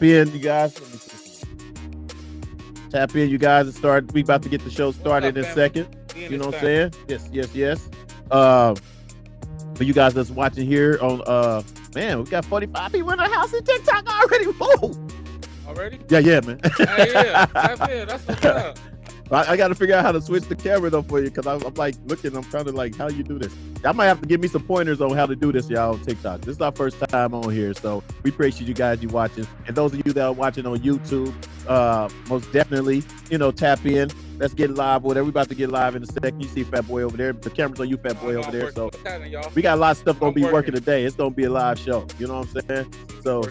in, you guys. Tap in, you guys, and start. We about to get the show started in a second. You know what I'm saying? Yes. For you guys that's watching here on man, we got 45 people in the house in TikTok already. Whoa. Already? Yeah, man. Yeah. That's what's up. I got to figure out how to switch the camera though for you because I'm like looking. I'm trying to like how you do this. Y'all might have to give me some pointers on how to do this, y'all, on TikTok. This is our first time on here, so we appreciate you guys watching. And those of you that are watching on YouTube, most definitely, tap in. Let's get live. Whatever, we about to get live in a second. You see Fat Boy over there. The camera's on you, Fat Boy, over there. So we got a lot of stuff gonna be working today. It's gonna be a live show. You know what I'm saying? So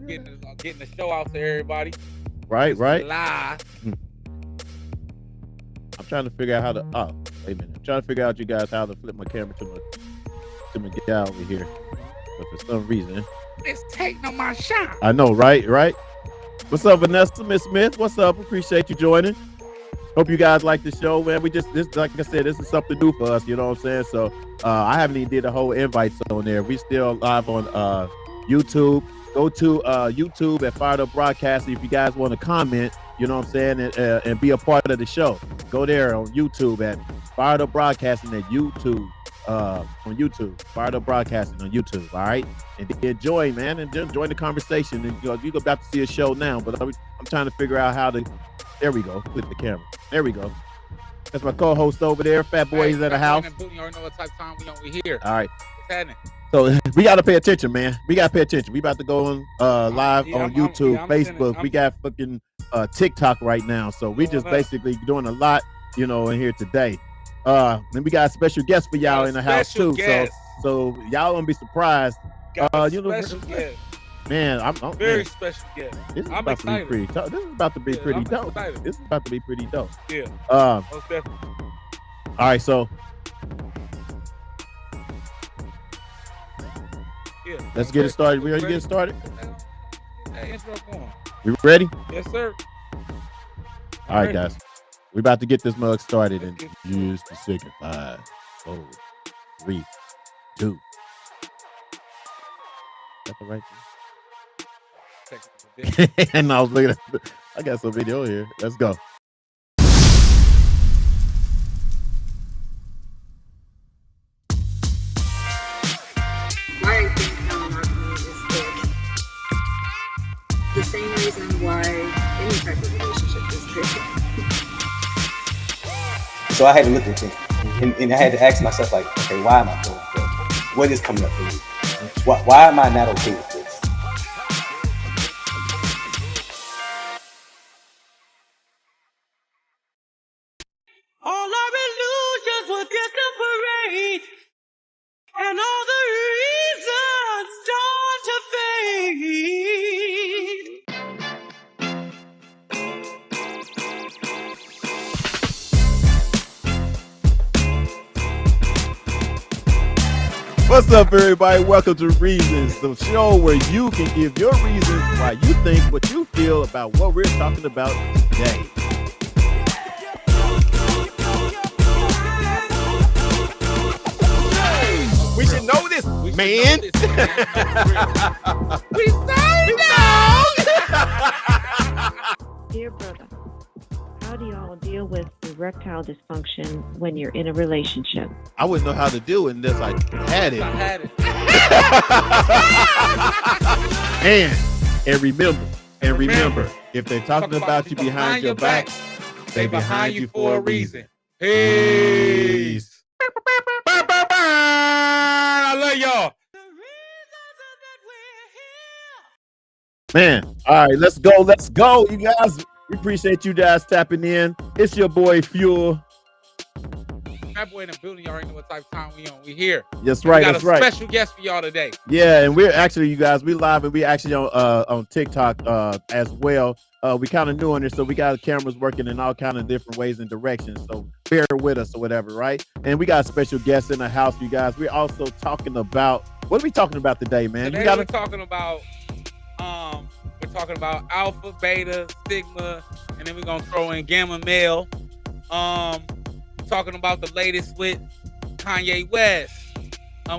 getting the show out to everybody. Right. Live. I'm trying to figure out how to. Oh, wait a minute. I'm trying to figure out, you guys, how to flip my camera to my gal over here. But for some reason, it's taking on my shot. I know, right? What's up, Vanessa, Miss Smith? What's up? Appreciate you joining. Hope you guys like the show, man. This, like I said, this is something new for us. You know what I'm saying? So I haven't even did a whole invite on there. We still live on YouTube. Go to YouTube at Fired Up Broadcasting if you guys want to comment, you know what I'm saying, and be a part of the show. Go there on YouTube at Fired Up Broadcasting at YouTube, on YouTube. Fired Up Broadcasting on YouTube, all right? And enjoy, man, and just join the conversation. And you're about to see a show now, but I'm trying to figure out how to, there we go, flip the camera. There we go. That's my co-host over there. Fat Boy is at the house. You already know what type of time we here. All right. What's happening? So we got to pay attention, man. We got to pay attention. We about to go on live on YouTube, Facebook. We got fucking TikTok right now. So we just basically doing a lot, in here today. And we got a special guest for y'all in the house too. Guest. So y'all gonna be surprised. Special guest. Man, I'm very special guest. This is about to be pretty tough. This is about to be pretty dope. This is about to be pretty dope. Yeah. Most definitely. All right, so. Yeah. Let's get it started. We ready to get started? Hey, intro going. We ready? Yes, sir. All right, guys. We about to get this mug started in just a second. 5, 4, 3, 2. That's the right thing. And I was looking at. I got some video here. Let's go. The same reason why any type of relationship is tricky. So I had to look at it, and I had to ask myself, like, okay, why am I feeling good? What is coming up for me? Why am I not okay with this? All our illusions will disappear, and all the reasons start to fade. What's up, everybody? Welcome to Reasons, the show where you can give your reasons why you think what you feel about what we're talking about today. We should know this, man. We say no. Dear brother, how do y'all deal with erectile dysfunction when you're in a relationship? I wouldn't know how to do it unless I had it. And remember, if they're talking about you behind your back, they behind you for a reason. Peace. I love y'all. Man, all right, let's go, you guys. We appreciate you guys tapping in. It's your boy Fuel. That boy in the building, y'all already know what type of time we on. We here. That's right. We got that's a right. special guest for y'all today. Yeah, and we're actually, you guys, we live and we actually on TikTok as well. We kind of new on this, so we got cameras working in all kind of different ways and directions. So bear with us or whatever, right? And we got a special guest in the house, you guys. We're also talking about, what are we talking about today, man? Today we're talking about alpha, beta, sigma, and then we're gonna throw in gamma male. Talking about the latest with Kanye West.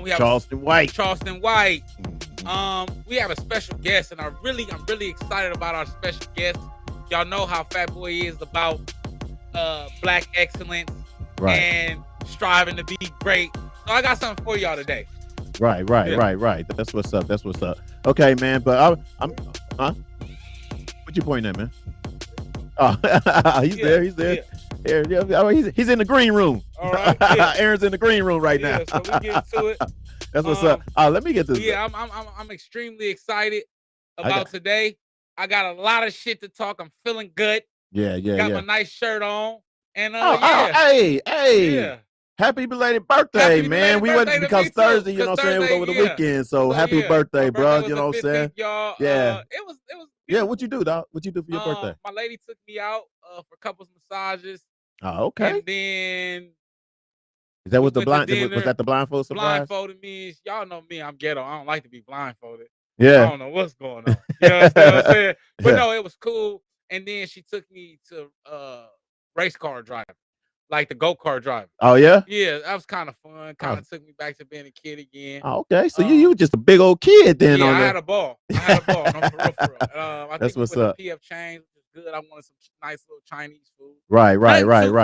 We have Charleston White. Mm-hmm. We have a special guest, and I'm really excited about our special guest. Y'all know how Fat Boy is about black excellence and striving to be great. So I got something for y'all today. Right. That's what's up. Okay, man. But I'm what you pointing at, man? Oh, he's there. Here, he's in the green room. All right. Aaron's in the green room right now. So we get into it. That's what's up. Let me get this. Yeah, I'm extremely excited about today. I got a lot of shit to talk. I'm feeling good. Got my nice shirt on. And hey. Yeah. Happy belated birthday, man. We went because Thursday, you know what I'm saying, it was over the weekend. So happy birthday, bro. You know what I'm saying? Y'all. Yeah. It was yeah, what you do, dog? What you do for your birthday? My lady took me out for couples massages. Oh, okay. And then Is that was the blind? Was that the blindfold surprise? Blindfolded me. Y'all know me. I'm ghetto. I don't like to be blindfolded. Yeah. I don't know what's going on. You understand what I'm saying? But no, it was cool. And then she took me to race car driving, like the go-kart driving. Oh yeah. Yeah, that was kind of fun. Kind of took me back to being a kid again. Oh, okay. So you were just a big old kid then. Yeah, I had a ball. No, for real. I That's think what's with up. the PF change, which is good. I wanted some nice little Chinese food. Right.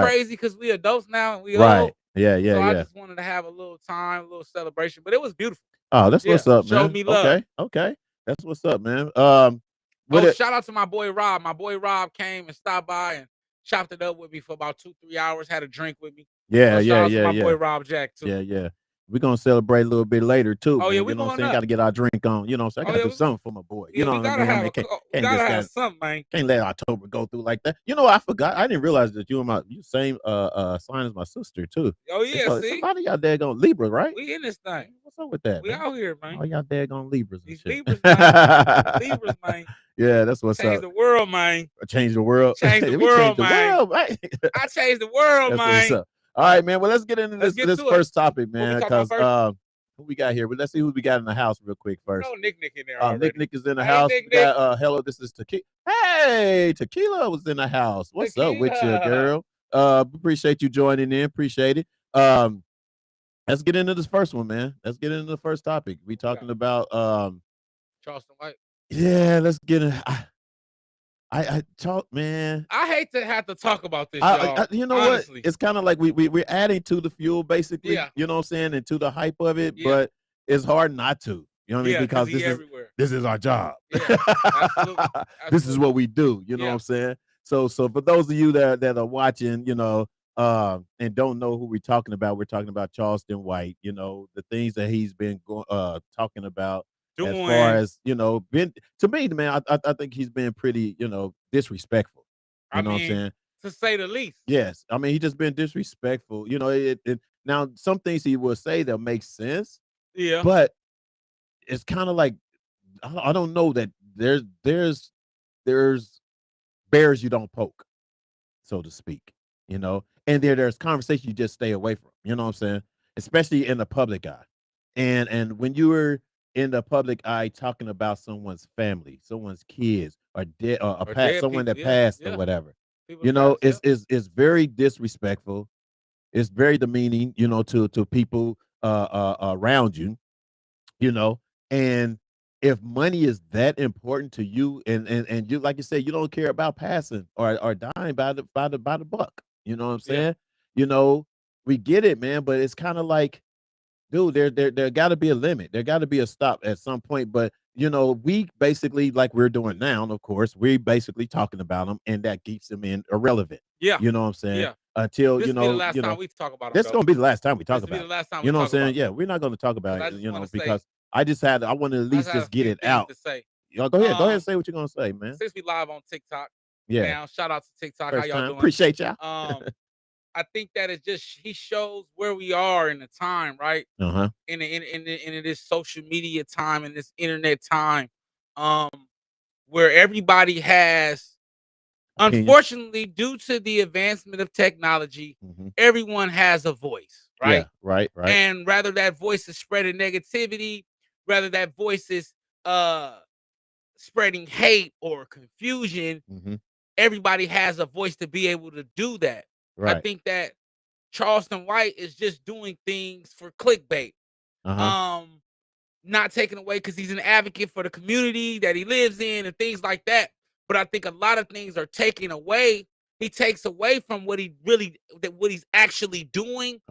Crazy because we adults now and we old. Yeah. So I just wanted to have a little time, a little celebration, but it was beautiful. Oh, that's what's up, man. Showed me love. Okay. That's what's up, man. Shout out to my boy Rob. My boy Rob came and stopped by and chopped it up with me for about 2-3 hours. Had a drink with me. Yeah. Shout out to my boy Rob Jack too. Yeah. We're gonna celebrate a little bit later too. Oh, yeah, you know what I'm saying? Gotta get our drink on. You know what I'm saying? I gotta do something for my boy. You know what I mean? We gotta have something, man. Can't let October go through like that. You know, I forgot. I didn't realize that you same sign as my sister too. Oh yeah, see, somebody y'all daggone Libra, right? We in this thing. What's up with that? We out here, man. Oh, y'all daggone Libras. These Libras, man. Libras, man. Yeah, that's what's Change up. the world, man. Change the world. Change the world, man. I changed the world, that's man. What's up. All right, man. Well, let's get into this first topic, man. Because who we got here? Well, let's see who we got in the house real quick first. No, Nick in there already. Nick is in the house. Nick, we got, hello, this is Tequila. Hey, Tequila was in the house. What's up with you, girl? Appreciate you joining in. Appreciate it. Let's get into this first one, man. Let's get into the first topic. We talking about Charleston White. Yeah, let's get it. I talk, man. I hate to have to talk about this, y'all. You know honestly. What? It's kind of like we're adding to the fuel, basically. Yeah. You know what I'm saying, and to the hype of it, but it's hard not to. You know what I mean? Because this is our job. Yeah, absolutely. This is what we do. You know what I'm saying? So for those of you that are watching, you know, and don't know who we're talking about Charleston White. You know, the things that he's been talking about. As far as, you know, been to me, man, I think he's been pretty, you know, disrespectful. You know what I'm saying? To say the least. Yes. I mean, he just been disrespectful. You know, now some things he will say that make sense. Yeah. But it's kind of like I don't know that there's bears you don't poke, so to speak. You know, and there's conversation you just stay away from. You know what I'm saying? Especially in the public eye. And when you were in the public eye talking about someone's family, someone's kids, or dead, or someone that passed or whatever, people you know, it's very disrespectful. It's very demeaning, you know, to people around you, you know. And if money is that important to you, and you, like you said, you don't care about passing or dying by the buck, you know what I'm saying? Yeah. You know, we get it, man, but it's kind of like, dude, there got to be a limit. There got to be a stop at some point. But, you know, we basically, like we're doing now, of course, we're basically talking about them, and that keeps them irrelevant. Yeah. You know what I'm saying? Yeah. Until, this you know, be the last time we talk about it. This is going to be the last time we talk about it. The last time you know what I'm saying? Yeah, we're not going to talk about it, you know, because I want to at least just get it out. To say. Y'all go ahead and say what you're going to say, man. Since we live on TikTok. Yeah. Now, shout out to TikTok. First how y'all time. doing? Appreciate y'all. I think that he shows where we are in the time, right? Uh-huh. In this social media time, in this internet time, where everybody has, unfortunately, due to the advancement of technology, everyone has a voice, right? Yeah, right. And rather that voice is spreading negativity, rather that voice is spreading hate or confusion, everybody has a voice to be able to do that. Right. I think that Charleston White is just doing things for clickbait. not taken away because he's an advocate for the community that he lives in and things like that. But I think a lot of things are taken away. He takes away from what he's actually doing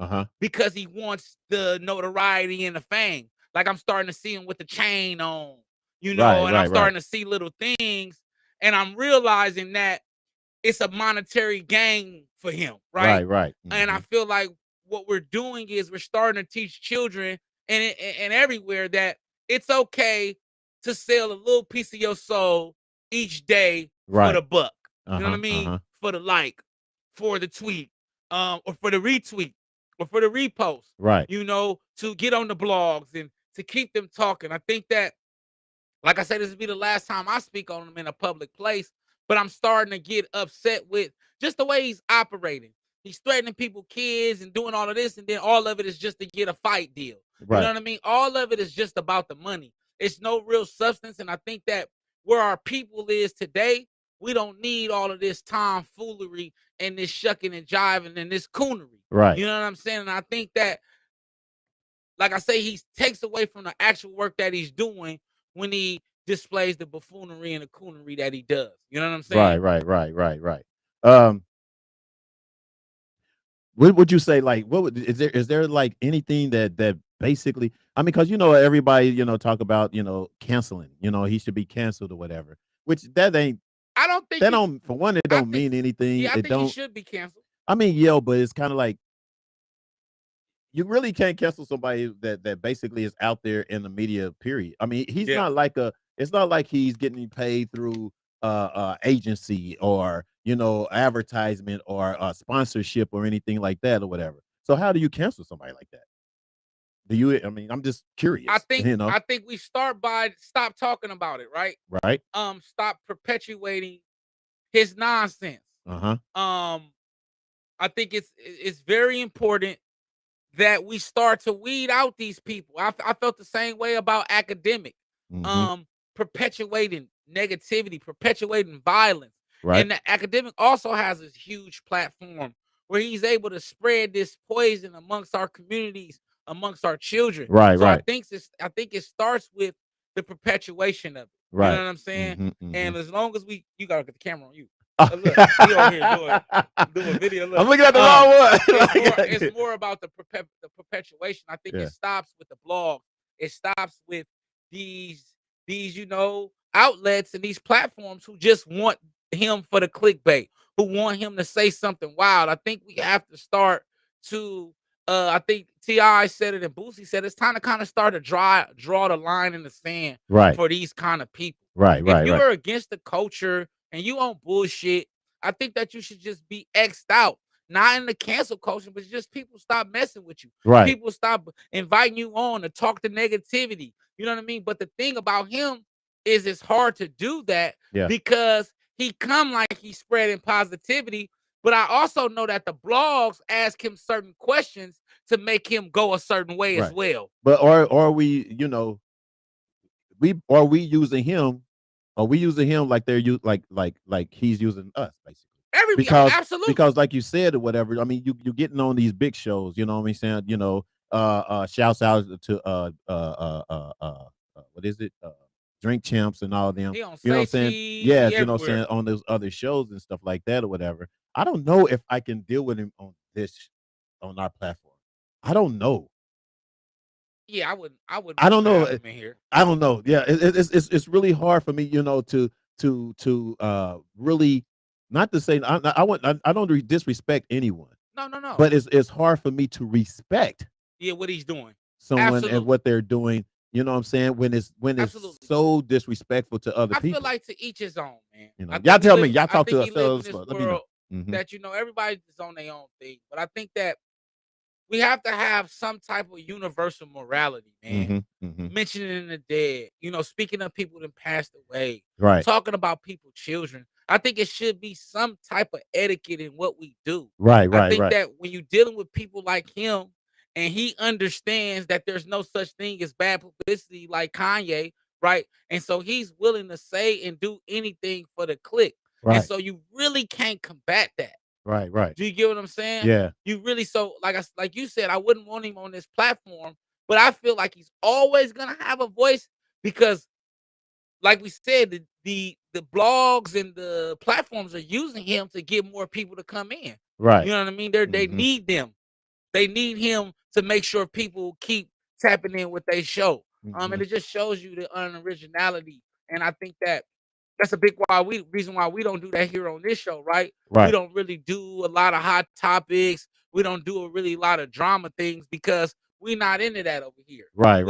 because he wants the notoriety and the fame. Like I'm starting to see him with the chain on, and I'm starting to see little things, and I'm realizing that it's a monetary gain for him, right? And I feel like what we're doing is we're starting to teach children and everywhere that it's okay to sell a little piece of your soul each day for the buck. You know what I mean? For the like, for the tweet, or for the retweet, or for the repost. To get on the blogs and to keep them talking. I think that, like I said, this will be the last time I speak on him in a public place, but I'm starting to get upset with just the way he's operating. He's threatening people, kids, and doing all of this, and then all of it is just to get a fight deal. You know what I mean? All of it is just about the money. It's no real substance, and I think that where our people is today, we don't need all of this tomfoolery and this shucking and jiving and this coonery. You know what I'm saying? And I think that, like I say, he takes away from the actual work that he's doing when he displays the buffoonery and the coonery that he does. You know what I'm saying? Right. What would you say? Like, is there like anything that basically? I mean, because everybody talk about canceling. He should be canceled or whatever. Which that ain't. I don't think that don't. For one, it don't mean anything. Yeah, I it think don't. he should be canceled. I mean, but it's kind of like you really can't cancel somebody that basically is out there in the media. Period. I mean, he's not like a. It's not like he's getting paid through agency or advertisement or sponsorship or anything like that or whatever. So how do you cancel somebody like that? Do you? I mean, I'm just curious. I think we start by stop talking about it, right? Stop perpetuating his nonsense. I think it's very important that we start to weed out these people. I felt the same way about academic. Perpetuating negativity, perpetuating violence. And the academic also has this huge platform where he's able to spread this poison amongst our communities, amongst our children. I think it starts with the perpetuation of it. You know what I'm saying? And as long as you gotta get the camera on you. Look, he over here doing video. Look. I'm looking at the wrong one. It's more about the perpetuation. I think it stops with the blog. It stops with these outlets and these platforms who just want him for the clickbait, who want him to say something wild. I think we have to start to I think T.I. said it and Boosie said it's time to kind of start to draw the line in the sand for these kind of people. If you are against the culture and you on bullshit, I think that you should just be X'd out. Not in the cancel culture, but just people stop messing with you. People stop inviting you on to talk the negativity. You know what I mean? But the thing about him is it's hard to do that because he come like he's spreading positivity. But I also know that the blogs ask him certain questions to make him go a certain way as well. But are we, are we using him? Are we using him like they're like he's using us basically? Absolutely. Because like you said or whatever, I mean, you're getting on these big shows, you know what I'm saying? Shouts out to what is it? Drink Champs and all of them. You know what I'm saying? Yeah, you know what I'm saying, on those other shows and stuff like that or whatever. I don't know if I can deal with him on our platform. I don't know. Yeah, I wouldn't. I don't know. Him in here. I don't know. Yeah, it's really hard for me, to really, not to say I don't disrespect anyone. No. But it's hard for me to respect. Yeah, what he's doing. Someone and what they're doing. You know what I'm saying? When it's so disrespectful to other people. I feel like to each his own, man. Y'all tell me. Y'all talk to yourselves. Let me know. That everybody's on their own thing, but I think that we have to have some type of universal morality, man. Mentioning the dead, speaking of people that passed away, talking about people's children. I think it should be some type of etiquette in what we do. I think that when you're dealing with people like him, and he understands that there's no such thing as bad publicity like Kanye, right? And so he's willing to say and do anything for the click. And so you really can't combat that. Right. Do you get what I'm saying? Yeah. You really, so like you said, I wouldn't want him on this platform, but I feel like he's always gonna have a voice because, like we said, the blogs and the platforms are using him to get more people to come in. Right. You know what I mean? They need them. They need him to make sure people keep tapping in with their show. And it just shows you the unoriginality. And I think that's a big reason why we don't do that here on this show, right? We don't really do a lot of hot topics. We don't do a really lot of drama things because we're not into that over here. Right.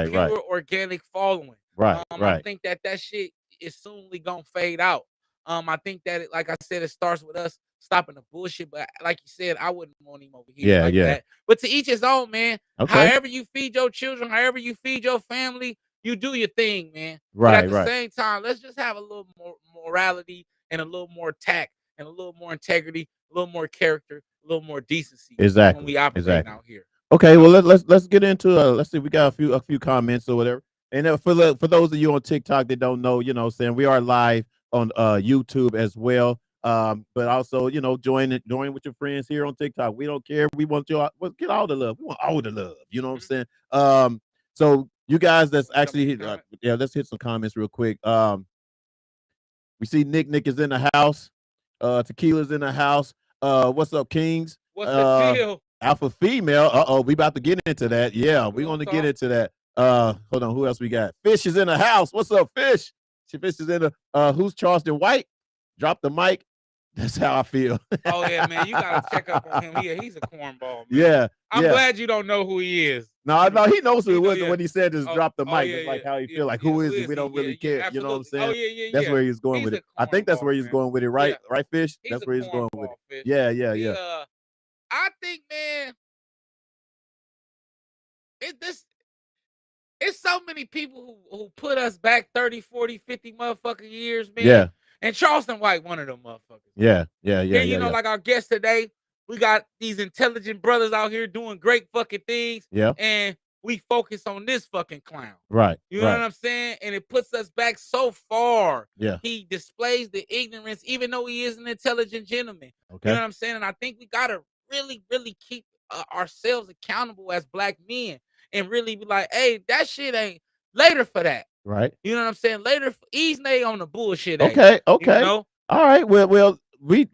Pure organic following. Right. I think that shit is soonly gonna fade out. I think that like I said, it starts with us stopping the bullshit. But like you said, I wouldn't want him over here that. But to each his own, man. Okay. However you feed your children, however you feed your family, you do your thing, man. Right. But at the same time, let's just have a little more morality and a little more tact and a little more integrity, a little more character, a little more decency. Exactly. When we operate out here. Okay. Well, let's get into let's see. We got a few comments or whatever. And for those of you on TikTok that don't know, you know, saying we are live on YouTube as well. But also, you know, join with your friends here on TikTok. We don't care. We want you get all the love. We want all the love. You know what I'm saying? So you guys that's actually let's hit some comments real quick. We see Nick is in the house. Tequila's in the house. What's up, Kings? What's the deal? Alpha female. We about to get into that. Yeah, we want to get into that. Hold on, who else we got? Fish is in the house. What's up, Fish? Fish is in the who's Charleston White? Drop the mic. That's how I feel. Oh yeah, man, you gotta check up on him. He's a cornball, man. Yeah. I'm glad you don't know who he is. No, he knows who it was when he said just drop the mic. It's like how he feel like who is it? We don't really care. You know what I'm saying? Oh yeah. That's where he's going with it. I think that's where he's going with it, right? Right, Fish? That's where he's going with it. Yeah. I think, man, it's so many people who put us back 30, 40, 50 motherfucking years, man. Yeah. And Charleston White, one of them motherfuckers. Yeah. And you know, like our guest today, we got these intelligent brothers out here doing great fucking things. Yeah. And we focus on this fucking clown. Right. You know what I'm saying? And it puts us back so far. Yeah. He displays the ignorance, even though he is an intelligent gentleman. Okay. You know what I'm saying? And I think we gotta really, really keep ourselves accountable as black men and really be like, hey, that shit ain't later for that. Right. You know what I'm saying? Later, ease nay on the bullshit. Okay. You know? All right. Well, we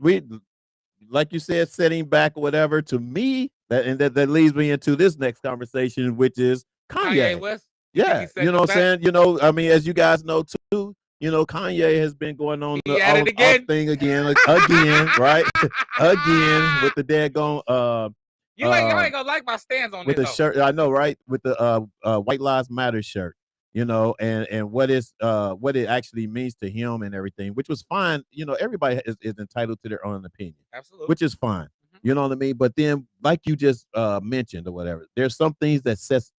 like you said, setting back or whatever. To me, that leads me into this next conversation, which is Kanye West. Yeah, you know what I'm saying? You know, I mean, as you guys know too, you know, Kanye has been going on the off thing again, right? Again with the daggone you ain't gonna like my stance on with this the shirt. I know, right? With the White Lives Matter shirt, you know, and what it actually means to him and everything, which was fine. You know, everybody is entitled to their own opinion, absolutely, which is fine. Mm-hmm. You know what I mean? But then, like you just mentioned or whatever, there's some things that sets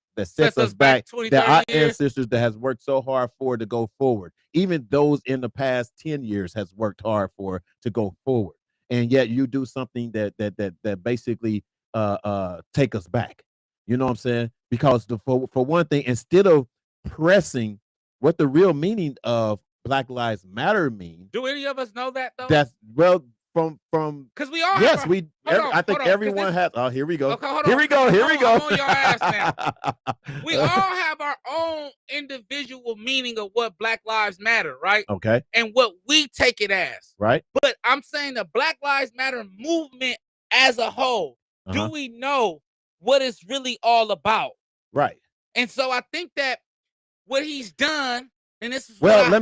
us back 20, that our ancestors that has worked so hard for to go forward. Even those in the past 10 years has worked hard for to go forward. And yet you do something that basically take us back. You know what I'm saying? Because for one thing, instead of pressing what the real meaning of Black Lives Matter means. Do any of us know that though? That's from because we all I think everyone has. Oh, here we go. Okay, here we go. I'm on your ass now. We all have our own individual meaning of what Black Lives Matter, right? Okay. And what we take it as, right? But I'm saying the Black Lives Matter movement as a whole. Do we know what it's really all about? Right. And so I think that what he's done. And this is let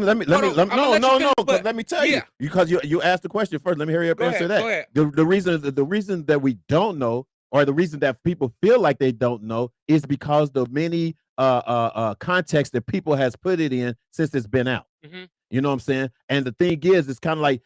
me tell you, because you asked the question first. Let me hurry up and answer that. Go ahead. The reason that we don't know, or the reason that people feel like they don't know, is because the many context that people has put it in since it's been out. Mm-hmm. You know what I'm saying? And the thing is, it's kind of like,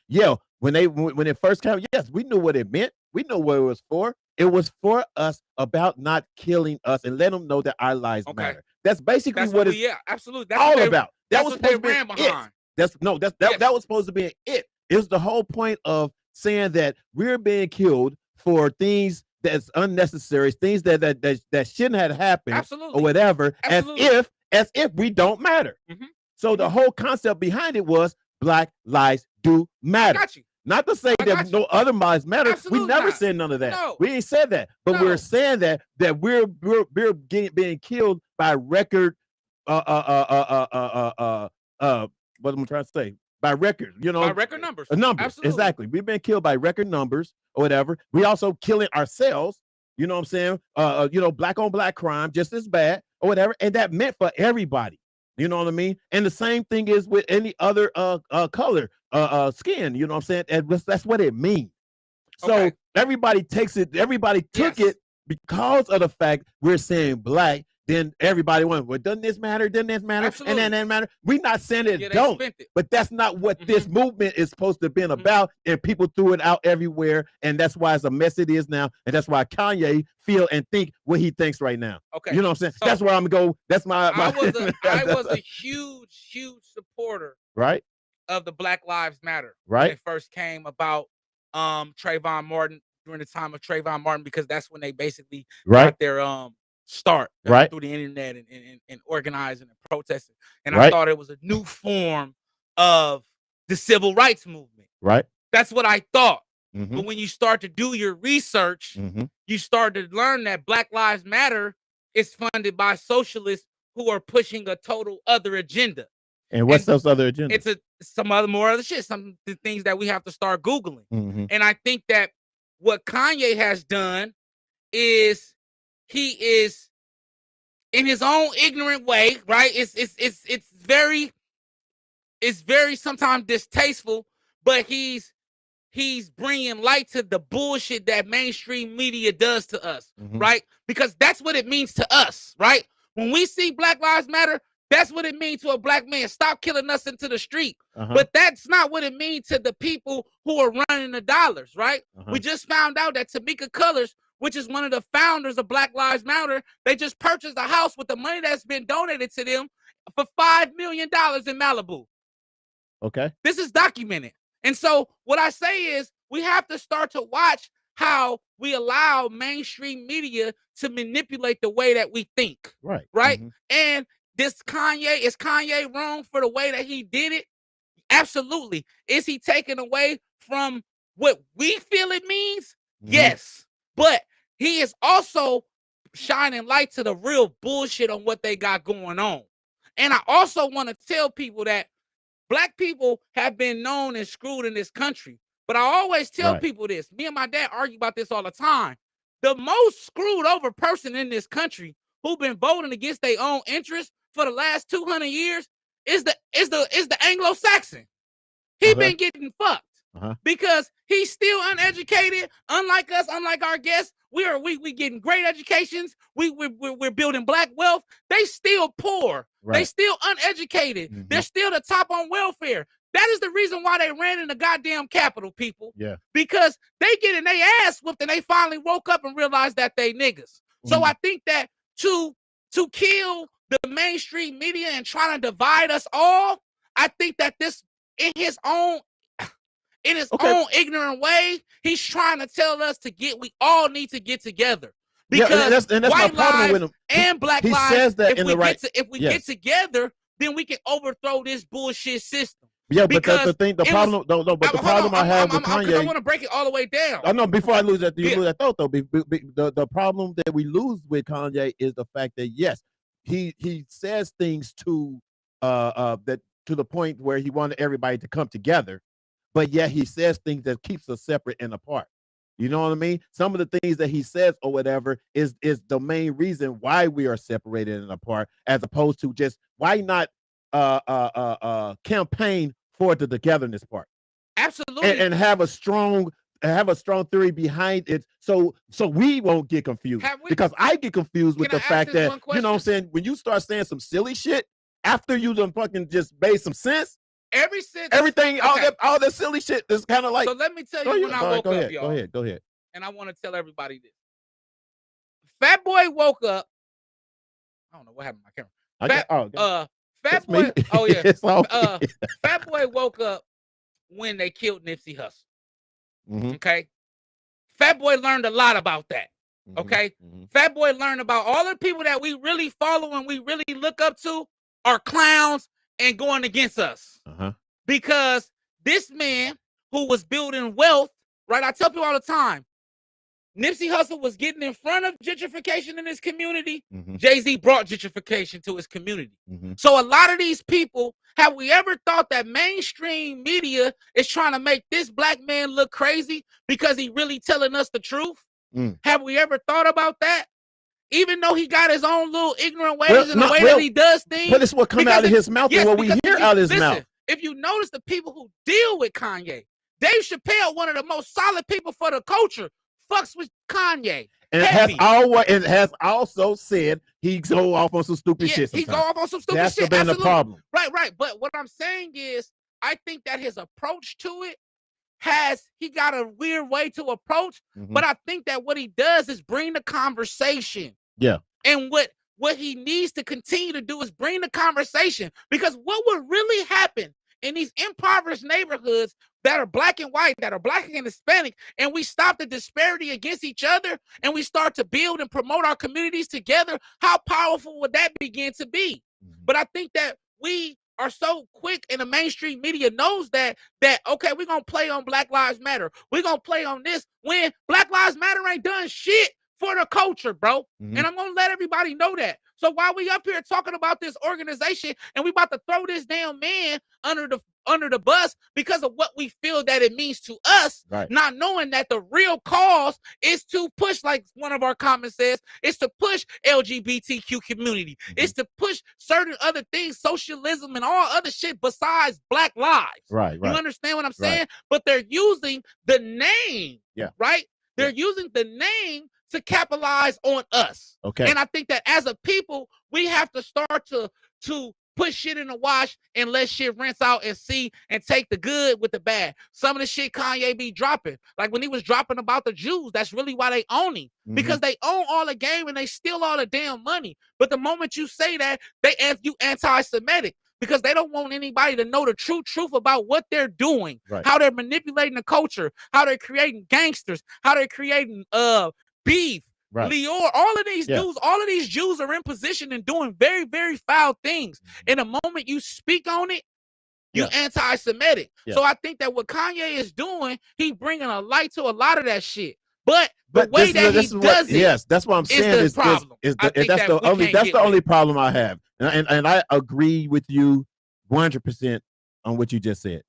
when it first came, yes, we knew what it meant. We know what it was for. It was for us about not killing us and let them know that our lives matter. That's basically what it's absolutely. That's all about. That was what they supposed to ran be behind. That was supposed to be it. It was the whole point of saying that we're being killed for things that's unnecessary, things that shouldn't have happened, or whatever, as if we don't matter. Mm-hmm. So the whole concept behind it was Black lives do matter. I got you. Not to say I that got you. no other lives matter. Absolutely We never not. said none of that. No. We ain't said that. But No. we're saying that we're being killed by record what am I trying to say? By record, you know, By record numbers. numbers. Absolutely. Exactly. We've been killed by record numbers or whatever. We also killing ourselves. You know what I'm saying? You know, black on black crime just as bad or whatever, and that meant for everybody. You know what I mean? And the same thing is with any other color skin. You know what I'm saying? And that's what it means. So Okay. everybody takes it. Everybody took Yes. it because of the fact we're saying black. Then everybody went, well, doesn't this matter? Doesn't this matter? Absolutely. And then that matter. We're not saying it Yeah, they don't, spent it. but that's not what this movement is supposed to have been Mhm. about. And people threw it out everywhere, and that's why it's a mess it is now. And that's why Kanye feel and think what he thinks right now. Okay. You know what I'm saying? So, that's where I'm gonna go. That's my. I was a huge supporter right. of the Black Lives Matter Right. when it first came about. Trayvon Martin, during the time of Trayvon Martin, because that's when they basically Right. got their start Right. through the internet and organizing and protesting. And Right. I thought it was a new form of the civil rights movement. Right. That's what I thought. Mhm. But when you start to do your research, you start to learn that Black Lives Matter is funded by socialists who are pushing a total other agenda. And what's those other agendas? It's some more other shit, some things that we have to start Googling. Mhm. And I think that what Kanye has done is he is, in his own ignorant way, right? It's very sometimes distasteful, but he's bringing light to the bullshit that mainstream media does to us, right? Because that's what it means to us, right? When we see Black Lives Matter, that's what it means to a black man. Stop killing us into the street. But that's not what it means to the people who are running the dollars, right? We just found out that Tamika Colors, which is one of the founders of Black Lives Matter, they just purchased a house with the money that's been donated to them for $5 million in Malibu. Okay. This is documented. And so what I say is we have to start to watch how we allow mainstream media to manipulate the way that we think. Right. Right. And is Kanye wrong for the way that he did it? Absolutely. Is he taking away from what we feel it means? Yes. But he is also shining light to the real bullshit on what they got going on. And I also want to tell people that Black people have been known and screwed in this country. But I always tell people this. Me and my dad argue about this all the time. The most screwed over person in this country who've been voting against their own interests for the last 200 years is the Anglo-Saxon. He been getting fucked because he's still uneducated. Unlike us, unlike our guests, we getting great educations. We're building Black wealth. They still poor. They still uneducated. They're still the top on welfare. That is the reason why they ran in the goddamn Capitol, people. Yeah. Because they getting their ass whooped and they finally woke up and realized that they niggas. So I think that to kill the mainstream media and trying to divide us all, I think that this in his own ignorant way, he's trying to tell us we all need to get together. Because that's my problem with him. And Black he lives, says that in the right. If we get together, then we can overthrow this bullshit system. Yeah, but the problem I have with Kanye, I want to break it all the way down. I know before I lose that, lose that thought though. The problem that we lose with Kanye is the fact that yes, he says things to that to the point where he wanted everybody to come together, but yet he says things that keeps us separate and apart. You know what I mean? Some of the things that he says or whatever is the main reason why we are separated and apart, as opposed to just why not campaign for the togetherness part. Absolutely. And have a strong theory behind it, so we won't get confused. Because I get confused with the fact that, you know what I'm saying, when you start saying some silly shit after you done fucking just made some sense, everything, all that silly shit is kind of like. So let me tell you when I woke up, y'all. Go ahead. And I want to tell everybody this. Fat Boy woke up. I don't know what happened to my camera. Fat Boy. Oh yeah. Fat Boy woke up when they killed Nipsey Hussle. Okay. Fat Boy learned a lot about that. Okay. Fat Boy learned about all the people that we really follow and we really look up to are clowns and going against us. Because this man who was building wealth, right? I tell people all the time, Nipsey Hussle was getting in front of gentrification in his community. Jay-Z brought gentrification to his community. So a lot of these people, have we ever thought that mainstream media is trying to make this black man look crazy because he really telling us the truth? Have we ever thought about that? Even though he got his own little ignorant ways and the way that he does things. But it's what comes out of his mouth and what we hear out of his mouth. If you notice the people who deal with Kanye, Dave Chappelle, one of the most solid people for the culture, fucks with Kanye. And it has also said he go off on some stupid shit sometimes. He go off on some stupid shit. That's been the problem. Right. But what I'm saying is, I think that his approach to it he got a weird way to approach, but I think that what he does is bring the conversation. Yeah. And what he needs to continue to do is bring the conversation, because what would really happen in these impoverished neighborhoods that are black and white, that are black and Hispanic, and we stop the disparity against each other and we start to build and promote our communities together, how powerful would that begin to be? But I think that we are so quick, and the mainstream media knows that okay, we're going to play on Black Lives Matter. We're going to play on this when Black Lives Matter ain't done shit for the culture, bro. And I'm going to let everybody know that. So while we up here talking about this organization and we about to throw this damn man under the bus because of what we feel that it means to us, not knowing that the real cause is to push, like one of our comments says, is to push LGBTQ community. It's to push certain other things, socialism and all other shit besides Black lives. Right. You understand what I'm saying? But they're using the name, right? They're using the name to capitalize on us. Okay. And I think that as a people, we have to start to put shit in the wash and let shit rinse out and see and take the good with the bad. Some of the shit Kanye be dropping, like when he was dropping about the Jews, that's really why they own him, because they own all the game and they steal all the damn money. But the moment you say that, you anti-Semitic, because they don't want anybody to know the true truth about what they're doing, how they're manipulating the culture, how they're creating gangsters, how they're creating beef, Lior, all of these dudes, all of these Jews are in position and doing very, very foul things. And the moment you speak on it, you anti-Semitic. So I think that what Kanye is doing, he bringing a light to a lot of that shit. But the way that he does it, that's what I'm saying is the only problem I have. And I agree with you 100% on what you just said.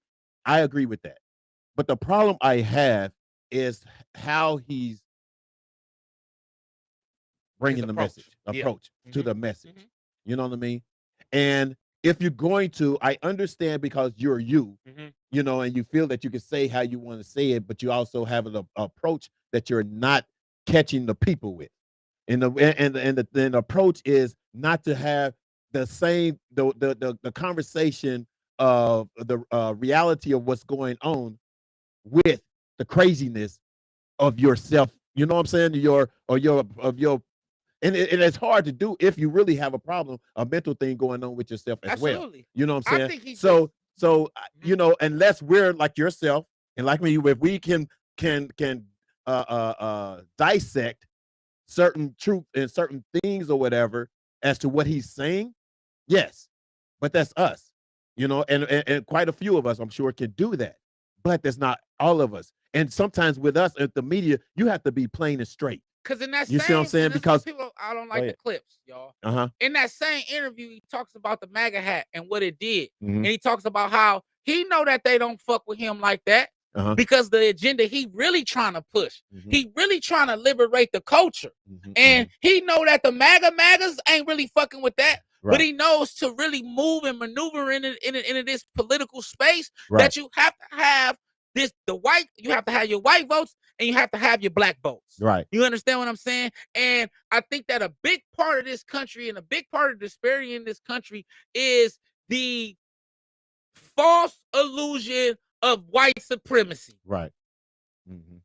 I agree with that. But the problem I have is how he's bringing the message, to the message. You know what I mean? And if you're going to, I understand, because you're you know, and you feel that you can say how you want to say it, but you also have an approach that you're not catching the people with. And the approach is not to have the same the conversation of the reality of what's going on with the craziness of yourself. You know what I'm saying? And it's hard to do if you really have a problem, a mental thing going on with yourself as well. You know what I'm saying? So you know, unless we're like yourself and like me, if we can dissect certain truth and certain things or whatever as to what he's saying, yes, but that's us, you know, and quite a few of us, I'm sure, can do that, but that's not all of us. And sometimes with us at the media, you have to be plain and straight. Because in that see what I'm saying? Because people, I don't like the clips, y'all. In that same interview, he talks about the MAGA hat and what it did, and he talks about how he know that they don't fuck with him like that because the agenda he really trying to push, he really trying to liberate the culture, and he know that the MAGAs ain't really fucking with that. But he knows to really move and maneuver into this political space that you have to have you have to have your white votes and you have to have your black votes. Right. You understand what I'm saying? And I think that a big part of this country and a big part of the disparity in this country is the false illusion of white supremacy. Right.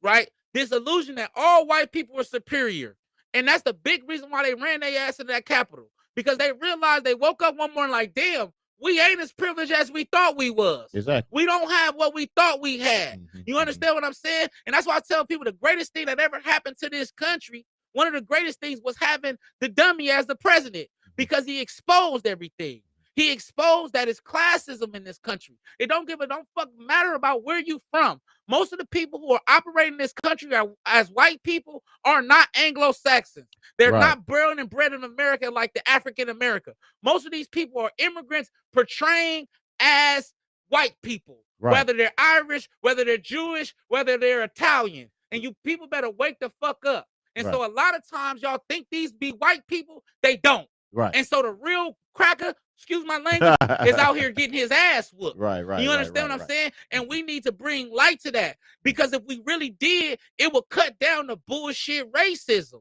Right? This illusion that all white people are superior. And that's the big reason why they ran their ass into that Capitol. Because they realized, they woke up one morning like, damn, we ain't as privileged as we thought we was. Exactly. We don't have what we thought we had. You understand what I'm saying? And that's why I tell people the greatest thing that ever happened to this country, one of the greatest things was having the dummy as the president, because he exposed everything. He exposed that it's classism in this country. It don't fuck matter about where you from. Most of the people who are operating this country as white people are not Anglo-Saxons. They're not born and bred in America like the African America. Most of these people are immigrants portraying as white people, whether they're Irish, whether they're Jewish, whether they're Italian. And you people better wake the fuck up. And so a lot of times y'all think these be white people, they don't. And so the real cracker, excuse my language, is out here getting his ass whooped. You understand what I'm saying? And we need to bring light to that, because if we really did, it would cut down the bullshit racism,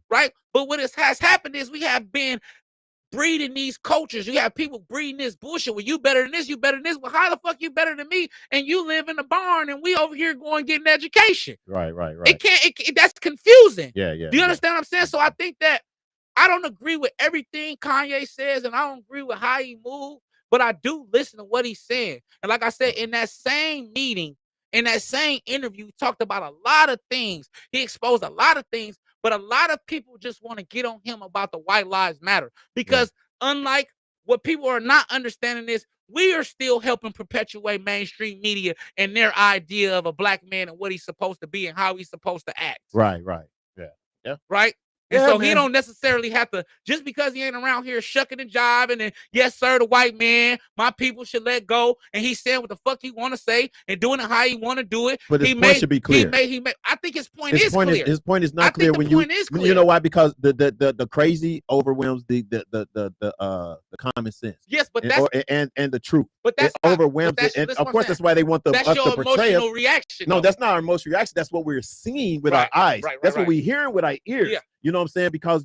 right? But what has happened is we have been breeding these cultures. You have people breeding this bullshit. Well, you better than this, you better than this. Well, how the fuck you better than me? And you live in the barn and we over here going getting education. It can't, that's confusing. Do you understand what I'm saying? So I think that I don't agree with everything Kanye says, and I don't agree with how he moves, but I do listen to what he's saying. And like I said, in that same meeting, in that same interview, he talked about a lot of things. He exposed a lot of things, but a lot of people just want to get on him about the White Lives Matter, because unlike what people are not understanding is we are still helping perpetuate mainstream media and their idea of a black man and what he's supposed to be and how he's supposed to act. Right? And so he don't necessarily have to, just because he ain't around here shucking and jiving and yes, sir, the white man, my people should let go. And he's saying what the fuck he want to say and doing it how he want to do it. But his point should be clear. I think his point is clear. His point is not clear when you know why? Because the crazy overwhelms the common sense. Yes, but that's and the truth. But that's overwhelms it. And of course, that's why they want us to portray it. Reaction. No, that's not our emotional reaction. That's what we're seeing with our eyes. That's what we're hearing with our ears. Yeah. You know what I'm saying? Because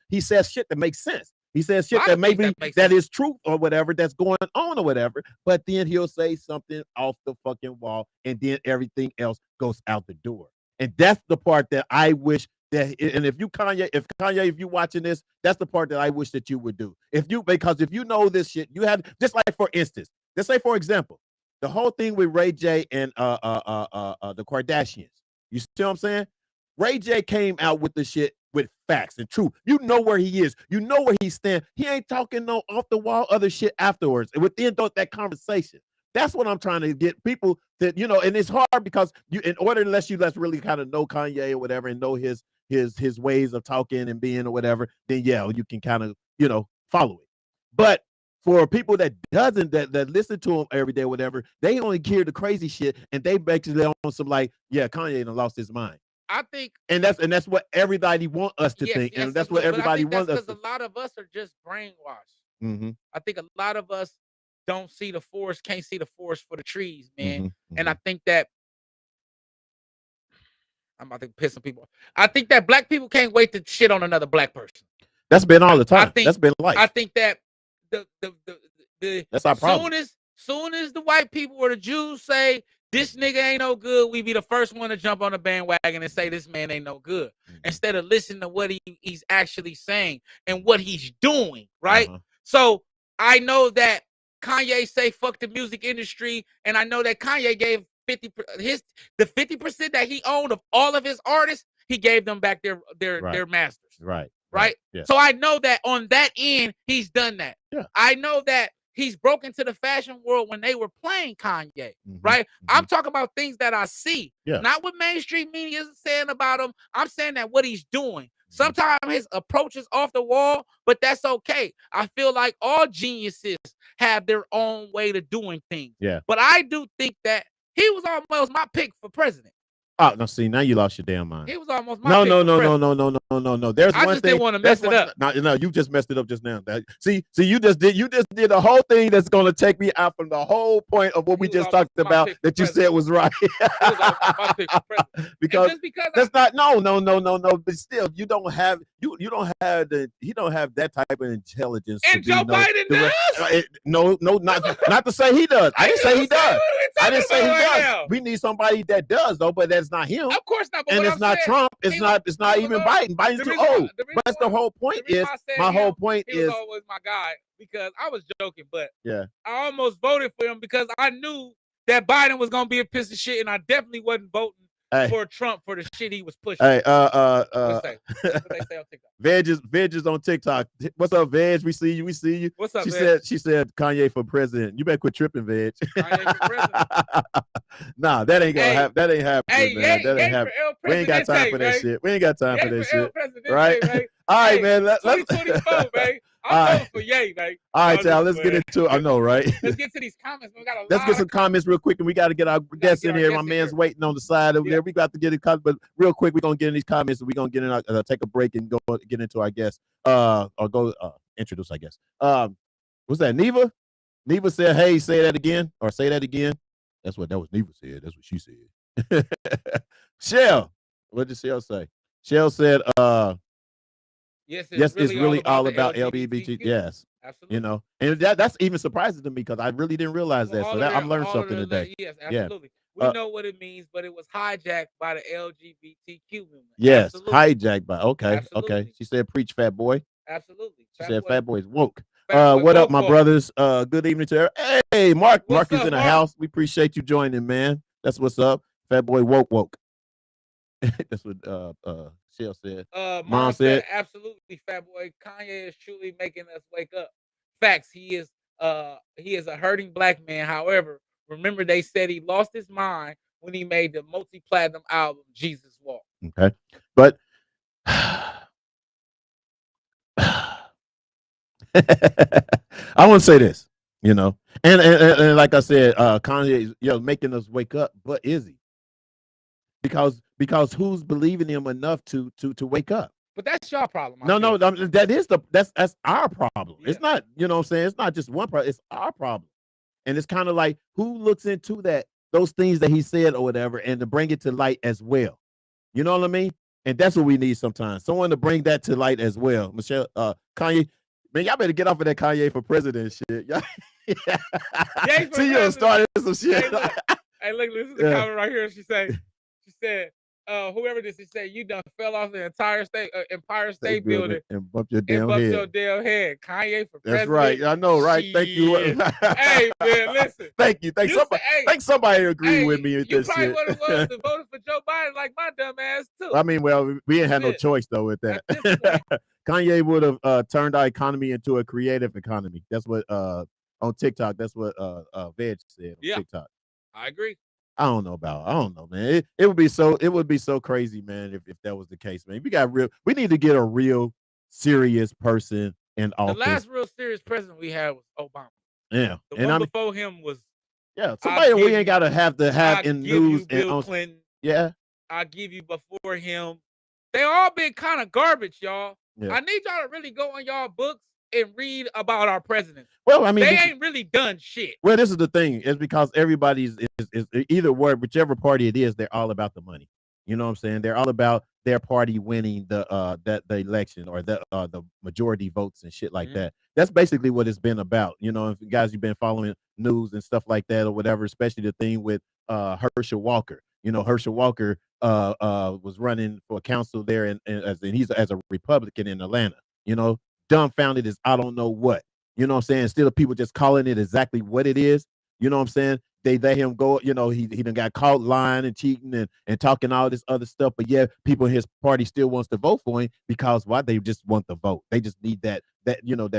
he says shit that makes sense. He says shit that maybe that is truth or whatever that's going on or whatever. But then he'll say something off the fucking wall, and then everything else goes out the door. And that's the part that I wish that. And if you're watching this, that's the part that I wish that you would do. Because if you know this shit, you have, just like for instance, let's say for example, the whole thing with Ray J and the Kardashians. You see what I'm saying? Ray J came out with the shit with facts and truth. You know where he is. You know where he stands. He ain't talking no off the wall other shit afterwards. And within that conversation, that's what I'm trying to get people to, and it's hard because unless you really kind of know Kanye or whatever and know his ways of talking and being or whatever, then you can kind of, follow it. But for people that listen to him every day or whatever, they only hear the crazy shit and they basically on some like, Kanye done lost his mind. I think, and that's what everybody want us to think, and that's what everybody wants us. Because a lot of us are just brainwashed. I think a lot of us don't see the forest, can't see the forest for the trees, man. And I think that I'm about to piss some people off. I think that black people can't wait to shit on another black person. That's been all the time. That's been life. I think that that's our problem. Soon as the white people or the Jews say this nigga ain't no good, we be the first one to jump on the bandwagon and say this man ain't no good, instead of listening to what he's actually saying and what he's doing, right? So I know that Kanye say fuck the music industry, and I know that Kanye gave 50% that he owned of all of his artists, he gave them back their masters. Right? Yeah. So I know that on that end, he's done that. Yeah. I know that he's broken to the fashion world when they were playing Kanye, right? I'm talking about things that I see, not what mainstream media is saying about him. I'm saying that what he's doing. Sometimes his approach is off the wall, but that's okay. I feel like all geniuses have their own way to doing things. Yeah. But I do think that he was almost my pick for president. Oh, no, see, now you lost your damn mind. He was almost my pick. No. There's one thing. Didn't want to mess it up. No, you just messed it up just now. See, you just did the whole thing that's going to take me out from the whole point of what we just talked about that you said was right. because that's not no. But still, you don't have that type of intelligence. And Joe Biden does. No, not to say he does. I didn't say he does. I didn't say he does. We need somebody that does though, but that's not him. Of course not. And it's not Trump. It's not even Biden. Biden's too old. But that's the whole point. My whole point is. He was always my guy because I was joking, but I almost voted for him because I knew that Biden was gonna be a piece of shit, and I definitely wasn't voting for Trump for the shit he was pushing. Hey, What they say on TikTok? Veg is on TikTok. What's up, Veg? We see you. We see you. What's up, She Veg? said Kanye for president. You better quit tripping, Veg. Kanye for president. Nah, that ain't gonna happen. That ain't happening, man. That ain't happening. We ain't got time for that shit. We ain't got time for that shit. Right? All right, man. Let's 2024, man. I'm voting for Ye, man. All right, y'all. Let's get into it. I know, right? Let's get to these comments. We got a Let's get some comments real quick, and we got to get our guests in here. My man's waiting on the side over there. We got to get it cut, but real quick, we're gonna get in these comments, and we're gonna get in. Take a break and go get into our guests. Or go introduce, I guess. What's that? Neva? Neva said, "Hey, say that again," or say that again. That was Neva said. That's what she said. Shell, what did Shell say? Shell said, yes, it's really all about LGBT. Yes, absolutely. You know, and that's even surprising to me because I really didn't realize that. So I'm learning something today. Yes, absolutely. Yeah. We know what it means, but it was hijacked by the LGBTQ movement. Yes, absolutely. Hijacked by. Okay, absolutely. Okay. She said, "Preach, fat boy." Absolutely. She said, "Fat boy is woke." What up, my brothers? Good evening to her. Hey, Mark is in the house. We appreciate you joining, man. That's what's up. Fat boy woke. That's what Shell said. Mom said, absolutely, fat boy. Kanye is truly making us wake up. Facts. He is a hurting black man. However, remember they said he lost his mind when he made the multi-platinum album Jesus Walk. Okay. But I want to say this, you know, and like I said, Kanye is making us wake up, but is he? Because who's believing him enough to wake up? But that's your problem. No, that's our problem. Yeah. It's not, you know what I'm saying? It's not just one problem, it's our problem. And it's kind of like who looks into those things that he said or whatever, and to bring it to light as well. You know what I mean? And that's what we need sometimes. Someone to bring that to light as well. Michelle, Kanye, man, y'all better get off of that Kanye for president shit. See, you started some shit. Hey, look, this is the comment right here. She said, whoever this is, said you done fell off the entire Empire State Building and bumped your damn head. Kanye for president. That's right. I know, right? Thank you. Hey, man, listen. Thank you. Thank somebody agree with me with this shit. You probably would have voted for Joe Biden like my dumb ass too. I mean, well, we didn't have no choice though with that. Kanye would have turned our economy into a creative economy. That's what on TikTok. That's what Veg said on TikTok. I agree. I don't know, man. It would be so crazy, man, if that was the case, man. We need to get a real serious person in office. The last real serious president we had was Obama. Yeah. The one before him was somebody we ain't gotta have in news Bill and Clinton. Yeah. I'll give you before him. They all been kind of garbage, y'all. Yeah. I need y'all to really go on y'all books and read about our president. Well, I mean, they ain't really done shit. Well, this is the thing. It's because everybody's is either whichever party it is, they're all about the money. You know what I'm saying? They're all about their party winning the election or the majority votes and shit like that. That's basically what it's been about. You know, if you guys, you've been following news and stuff like that or whatever, especially the thing with Herschel Walker. You know, Herschel Walker was running for council there, and he's as a Republican in Atlanta. You know, dumbfounded as I don't know what. You know what I'm saying? Still, people just calling it exactly what it is. You know what I'm saying? They let him go. You know, he done got caught lying and cheating and talking all this other stuff. But yeah, people in his party still wants to vote for him because why? They just want the vote. They just need that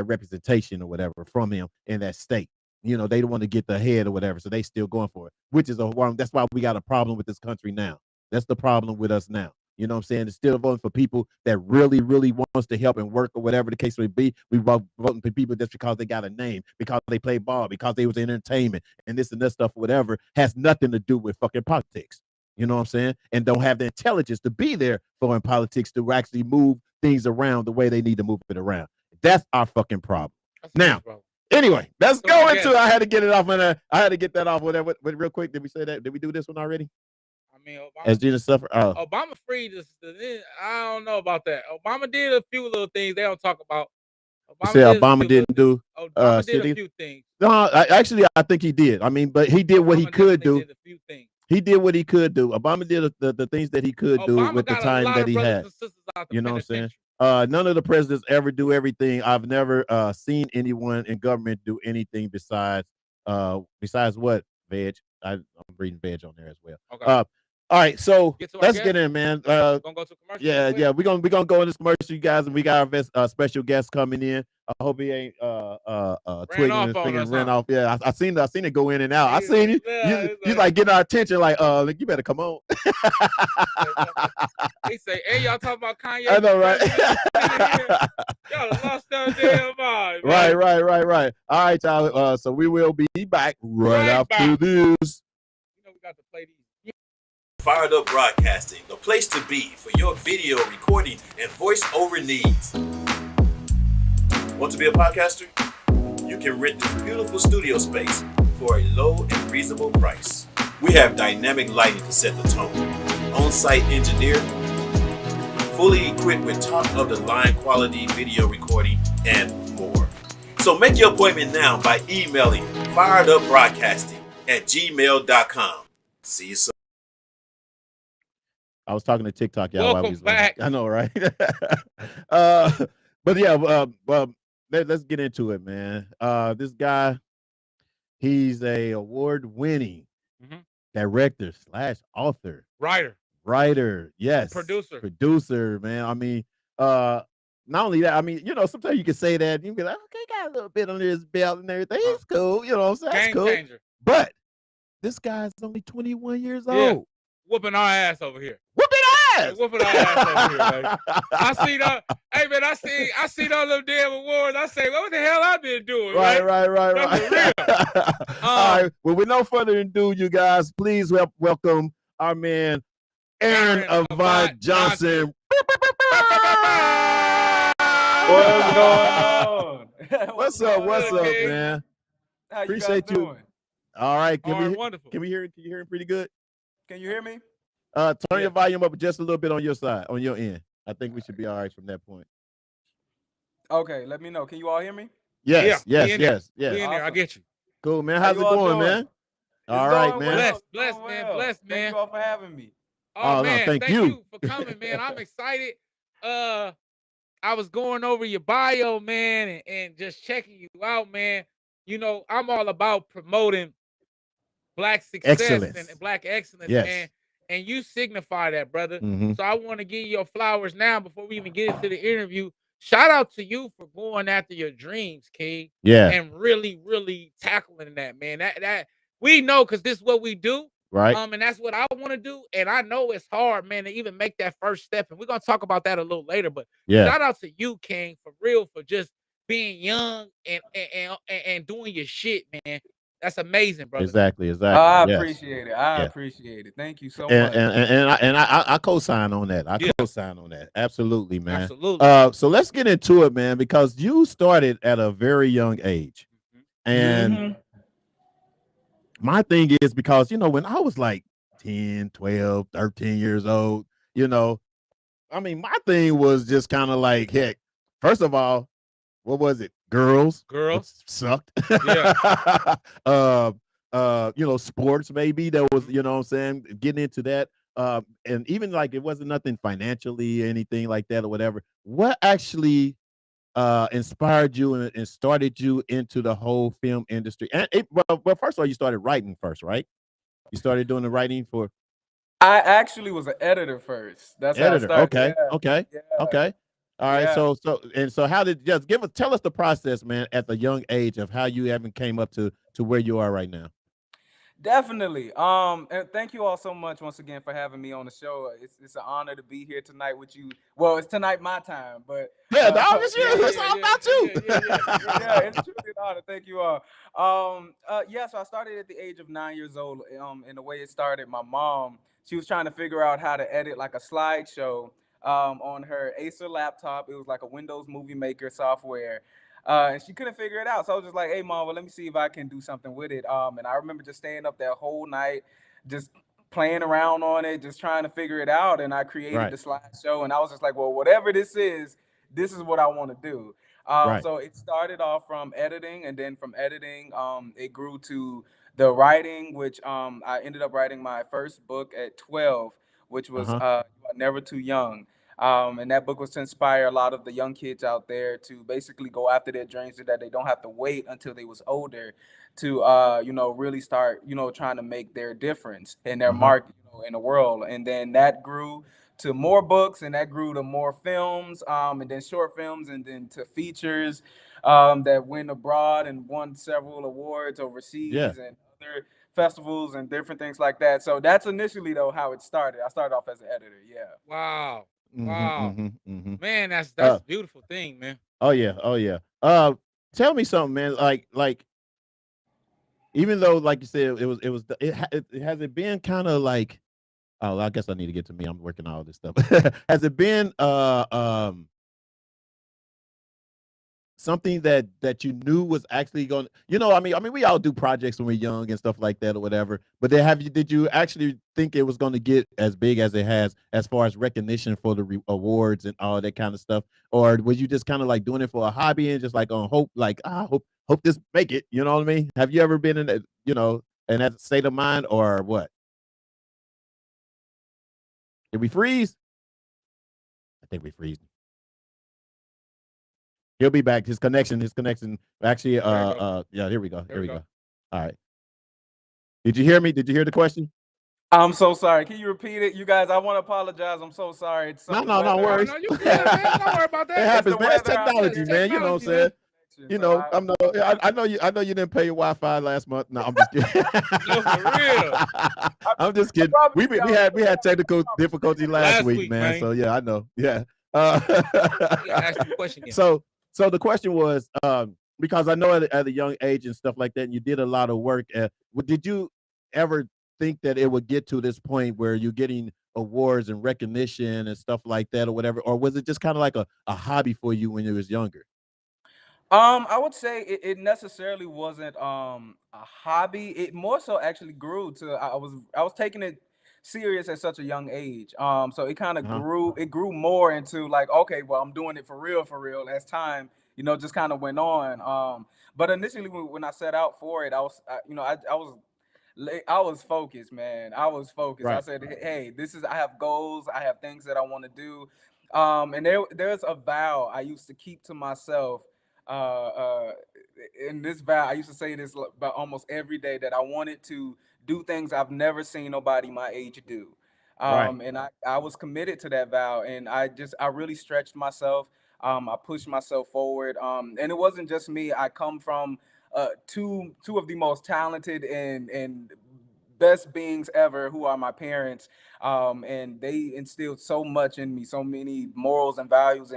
representation or whatever from him in that state. You know, they don't want to get the head or whatever, so they still going for it, which is that's why we got a problem with this country now. That's the problem with us now. You know what I'm saying? Instead of voting for people that really, really wants to help and work or whatever the case may be, we voting for people just because they got a name, because they play ball, because they was in entertainment and this and that stuff, whatever, has nothing to do with fucking politics. You know what I'm saying? And don't have the intelligence to be there for in politics to actually move things around the way they need to move it around. That's our fucking problem. Now, anyway, let's go into it. I had to get it off. I had to get that off. Whatever. But real quick, did we say that? Did we do this one already? I mean, as Gina suffered. Obama freed us. I don't know about that. Obama did a few little things they don't talk about. Obama didn't do. Obama did a few things. No, I think he did. I mean, but he did what he could do. Did a few things. He did what he could do. Obama did the things that he could do with the time that he had. You know what I'm saying? None of the presidents ever do everything. I've never seen anyone in government do anything besides what, Veg? I'm reading Veg on there as well. Okay. All right, so Get to our let's guest. get in, man. Gonna go to commercial. Yeah, real quick. yeah, we're gonna go in this commercial, you guys, and we got our special guest coming in. I hope he ain't Ran twiggling off his on finger us, and ran huh? off. Yeah, I seen it go in and out. I He's seen like, you. "Nah," He's he's like getting our attention, like you better come on. He say, "Hey, y'all talking about Kanye?" I know, right? Y'all done lost their damn mind, man. Right. All right, y'all. So we will be back right after this. You know we got to play these. Fired Up Broadcasting, the place to be for your video recording and voiceover needs. Want to be a podcaster? You can rent this beautiful studio space for a low and reasonable price. We have dynamic lighting to set the tone, on-site engineer, fully equipped with top-of-the-line quality video recording, and more. So make your appointment now by emailing firedup.broadcasting@gmail.com. See you soon. I was talking to TikTok, y'all. Welcome back. I know, right? But yeah, let's get into it, man. This guy, he's a award-winning director / author, writer, yes, producer, man. I mean, not only that, I mean, sometimes you can say that you can be like, okay, got a little bit under his belt and everything. It's cool, what I'm saying? That's Game cool. changer. But this guy's only 21 years old. Yeah. Whooping our ass over here. Whooping our ass over here, baby. I see the, hey man, I see all them damn awards. I say, what the hell I been doing? Right. All right. Well, with no further ado, you guys, please welcome our man, Aaron Avant Johnson. What's going on? What's up, man? How you Appreciate guys you. doing? All right. Wonderful. Can you hear him pretty good? Can you hear me? Turn your volume up just a little bit on your side, on your end. I think we should be all right from that point. Okay, let me know. Can you all hear me? Yes. We in there. Awesome. I get you. Cool, man. How's it going, man? All right, man. Blessed, man. Thank you all for having me. Oh, man, no, thank you for coming, man. I'm excited. I was going over your bio, man, and just checking you out, man. I'm all about promoting Black success and Black excellence, man. And you signify that, brother. So I want to give you your flowers now before we even get into the interview. Shout out to you for going after your dreams, King. Yeah. And really, really tackling that, man. That we know, because this is what we do. Right. And that's what I want to do. And I know it's hard, man, to even make that first step. And we're gonna talk about that a little later. But shout out to you, King, for real, for just being young and doing your shit, man. That's amazing, brother. Exactly. I appreciate it. I appreciate it. Thank you so much. And I co-sign on that. Co-sign on that. Absolutely, man. Absolutely. So let's get into it, man, because you started at a very young age. And my thing is, because, when I was like 10, 12, 13 years old, I mean, my thing was just kind of like, heck, first of all, what was it? Girls sucked. Yeah. Sports, maybe that was, what I'm saying, getting into that. And even like it wasn't nothing financially, anything like that or whatever. What actually inspired you and started you into the whole film industry? And well, first of all, you started writing first, right? You started doing the writing for. I actually was an editor first. That's how I started. Okay. All right. So how did tell us the process, man, at the young age of how you even came up to where you are right now. Definitely. And thank you all so much once again for having me on the show. It's an honor to be here tonight with you. Well, it's tonight my time, but it's all about you. Yeah, it's truly an honor. Thank you all. So I started at the age of 9 years old. And the way it started, my mom, she was trying to figure out how to edit like a slideshow on her Acer laptop. It was like a Windows Movie Maker software. And she couldn't figure it out. So I was just like, hey, Mom, well, let me see if I can do something with it. And I remember just staying up that whole night, just playing around on it, just trying to figure it out. And I created the slideshow. And I was just like, well, whatever this is what I want to do. So it started off from editing. And then from editing, it grew to the writing, which I ended up writing my first book at 12, which was Never Too Young. And that book was to inspire a lot of the young kids out there to basically go after their dreams so that they don't have to wait until they was older to really start trying to make their difference in their mark in the world. And then that grew to more books, and that grew to more films, and then short films, and then to features that went abroad and won several awards Yeah. overseas and other festivals and different things like that. So that's initially though how it started. I started off as an editor. Yeah. Wow. Mhm, Wow. mhm, mhm. Man, that's Uh, a beautiful thing, man. oh yeah, oh yeah. Tell me something, man. Like even though, like you said, it has it been kind of like, oh, I guess I need to get to me. I'm working on all this stuff. Has it been something that you knew was actually going, I mean we all do projects when we're young and stuff like that or whatever, but did you actually think it was going to get as big as it has as far as recognition for the awards and all that kind of stuff, or was you just kind of like doing it for a hobby and just like on hope, like hope this make it, you know what I mean? Have you ever been in that, in that state of mind, or what? Did we freeze? I think we freeze. He'll be back. His connection actually, yeah, here we go. Here we go. All right. Did you hear me? Did you hear the question? I'm so sorry. Can you repeat it, you guys? I want to apologize. I'm so sorry. It's No, some no weather. worries. No, you good, man. Don't worry about It that. happens, the man. It's weather out technology, here. man. You know what I'm saying? Technology, so I I'm no, I know you didn't pay your Wi-Fi last month. No, I'm just kidding. No, for real. I'm just kidding. probably We had technical difficulty last week, man. man. So yeah, I know. Yeah. Yeah, ask the question again. So the question was, because I know at a young age and stuff like that, and you did a lot of work. Did you ever think that it would get to this point where you're getting awards and recognition and stuff like that, or whatever, or was it just kind of like a hobby for you when you was younger? I would say it necessarily wasn't a hobby. It more so actually grew to I was taking it serious at such a young age. So it kind of Uh-huh. grew more into like, okay, well, I'm doing it for real as time, just kind of went on. But initially when I set out for it, I was focused, man. I was focused. I Right. said, hey, I have goals, I have things that I want to do. And there's a vow I used to keep to myself. Uh, uh, in this vow, I used to say this about almost every day, that I wanted to do things I've never seen nobody my age do. Right. And I was committed to that vow, and I really stretched myself. I pushed myself forward. And it wasn't just me. I come from two of the most talented and best beings ever, who are my parents. And they instilled so much in me, so many morals and values,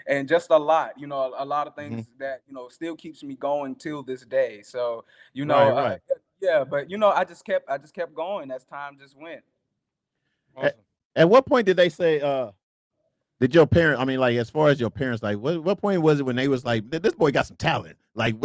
and just a lot, a lot of Mhm. things that still keeps me going till this day. So Right. Right. yeah, but I just kept going as time just went. At, Awesome. at what point did they say, did your parent, I mean, like, as far as your parents, like, what point was it when they was like, this boy got some talent? Like,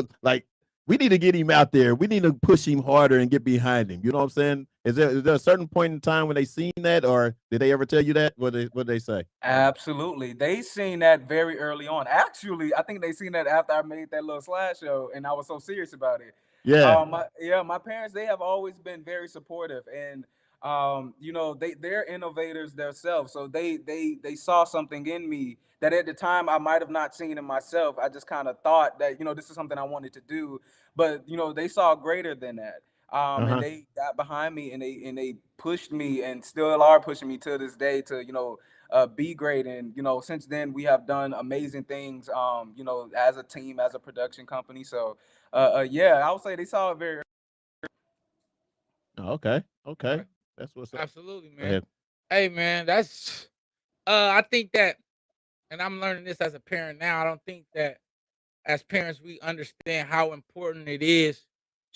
we need to get him out there. We need to push him harder and get behind him. You know what I'm saying? Is there a certain point in time when they seen that, or did they ever tell you that? What they say? Absolutely. They seen that very early on. Actually, I think they seen that after I made that little slideshow and I was so serious about it. Yeah. My parents, they have always been very supportive, and they're innovators themselves. So they saw something in me that at the time I might have not seen in myself. I just kind of thought that, this is something I wanted to do, but they saw greater than that. And Uh-huh. they got behind me, and they pushed me, and still are pushing me to this day to be great. And since then we have done amazing things, as a team, as a production company. So yeah, I would say they saw it very. Oh, okay. Okay. Right. That's what's up. Absolutely, Go man. ahead. Hey, man, that's I think that, and I'm learning this as a parent now. I don't think that as parents we understand how important it is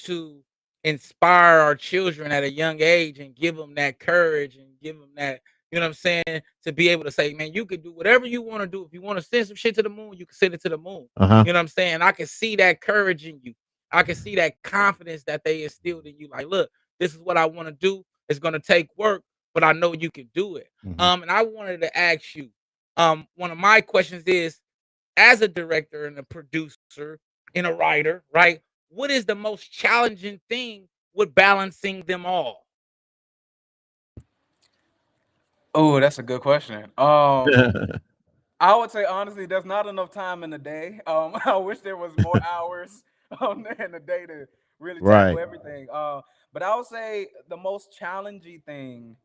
to inspire our children at a young age and give them that courage and give them that, you know what I'm saying, to be able to say, man, you can do whatever you want to do. If you want to send some shit to the moon, you can send it to the moon. Uh-huh. You know what I'm saying? I can see that courage in you. I can see that confidence that they instilled in you. Like, look, this is what I want to do. It's going to take work, but I know you can do it. Mhm. And I wanted to ask you, one of my questions is, as a director and a producer and a writer, right? What is the most challenging thing with balancing them all? Oh, that's a good question. I would say honestly, there's not enough time in the day. I wish there was more hours in the day to really tackle Right. everything. But I would say the most challenging thing.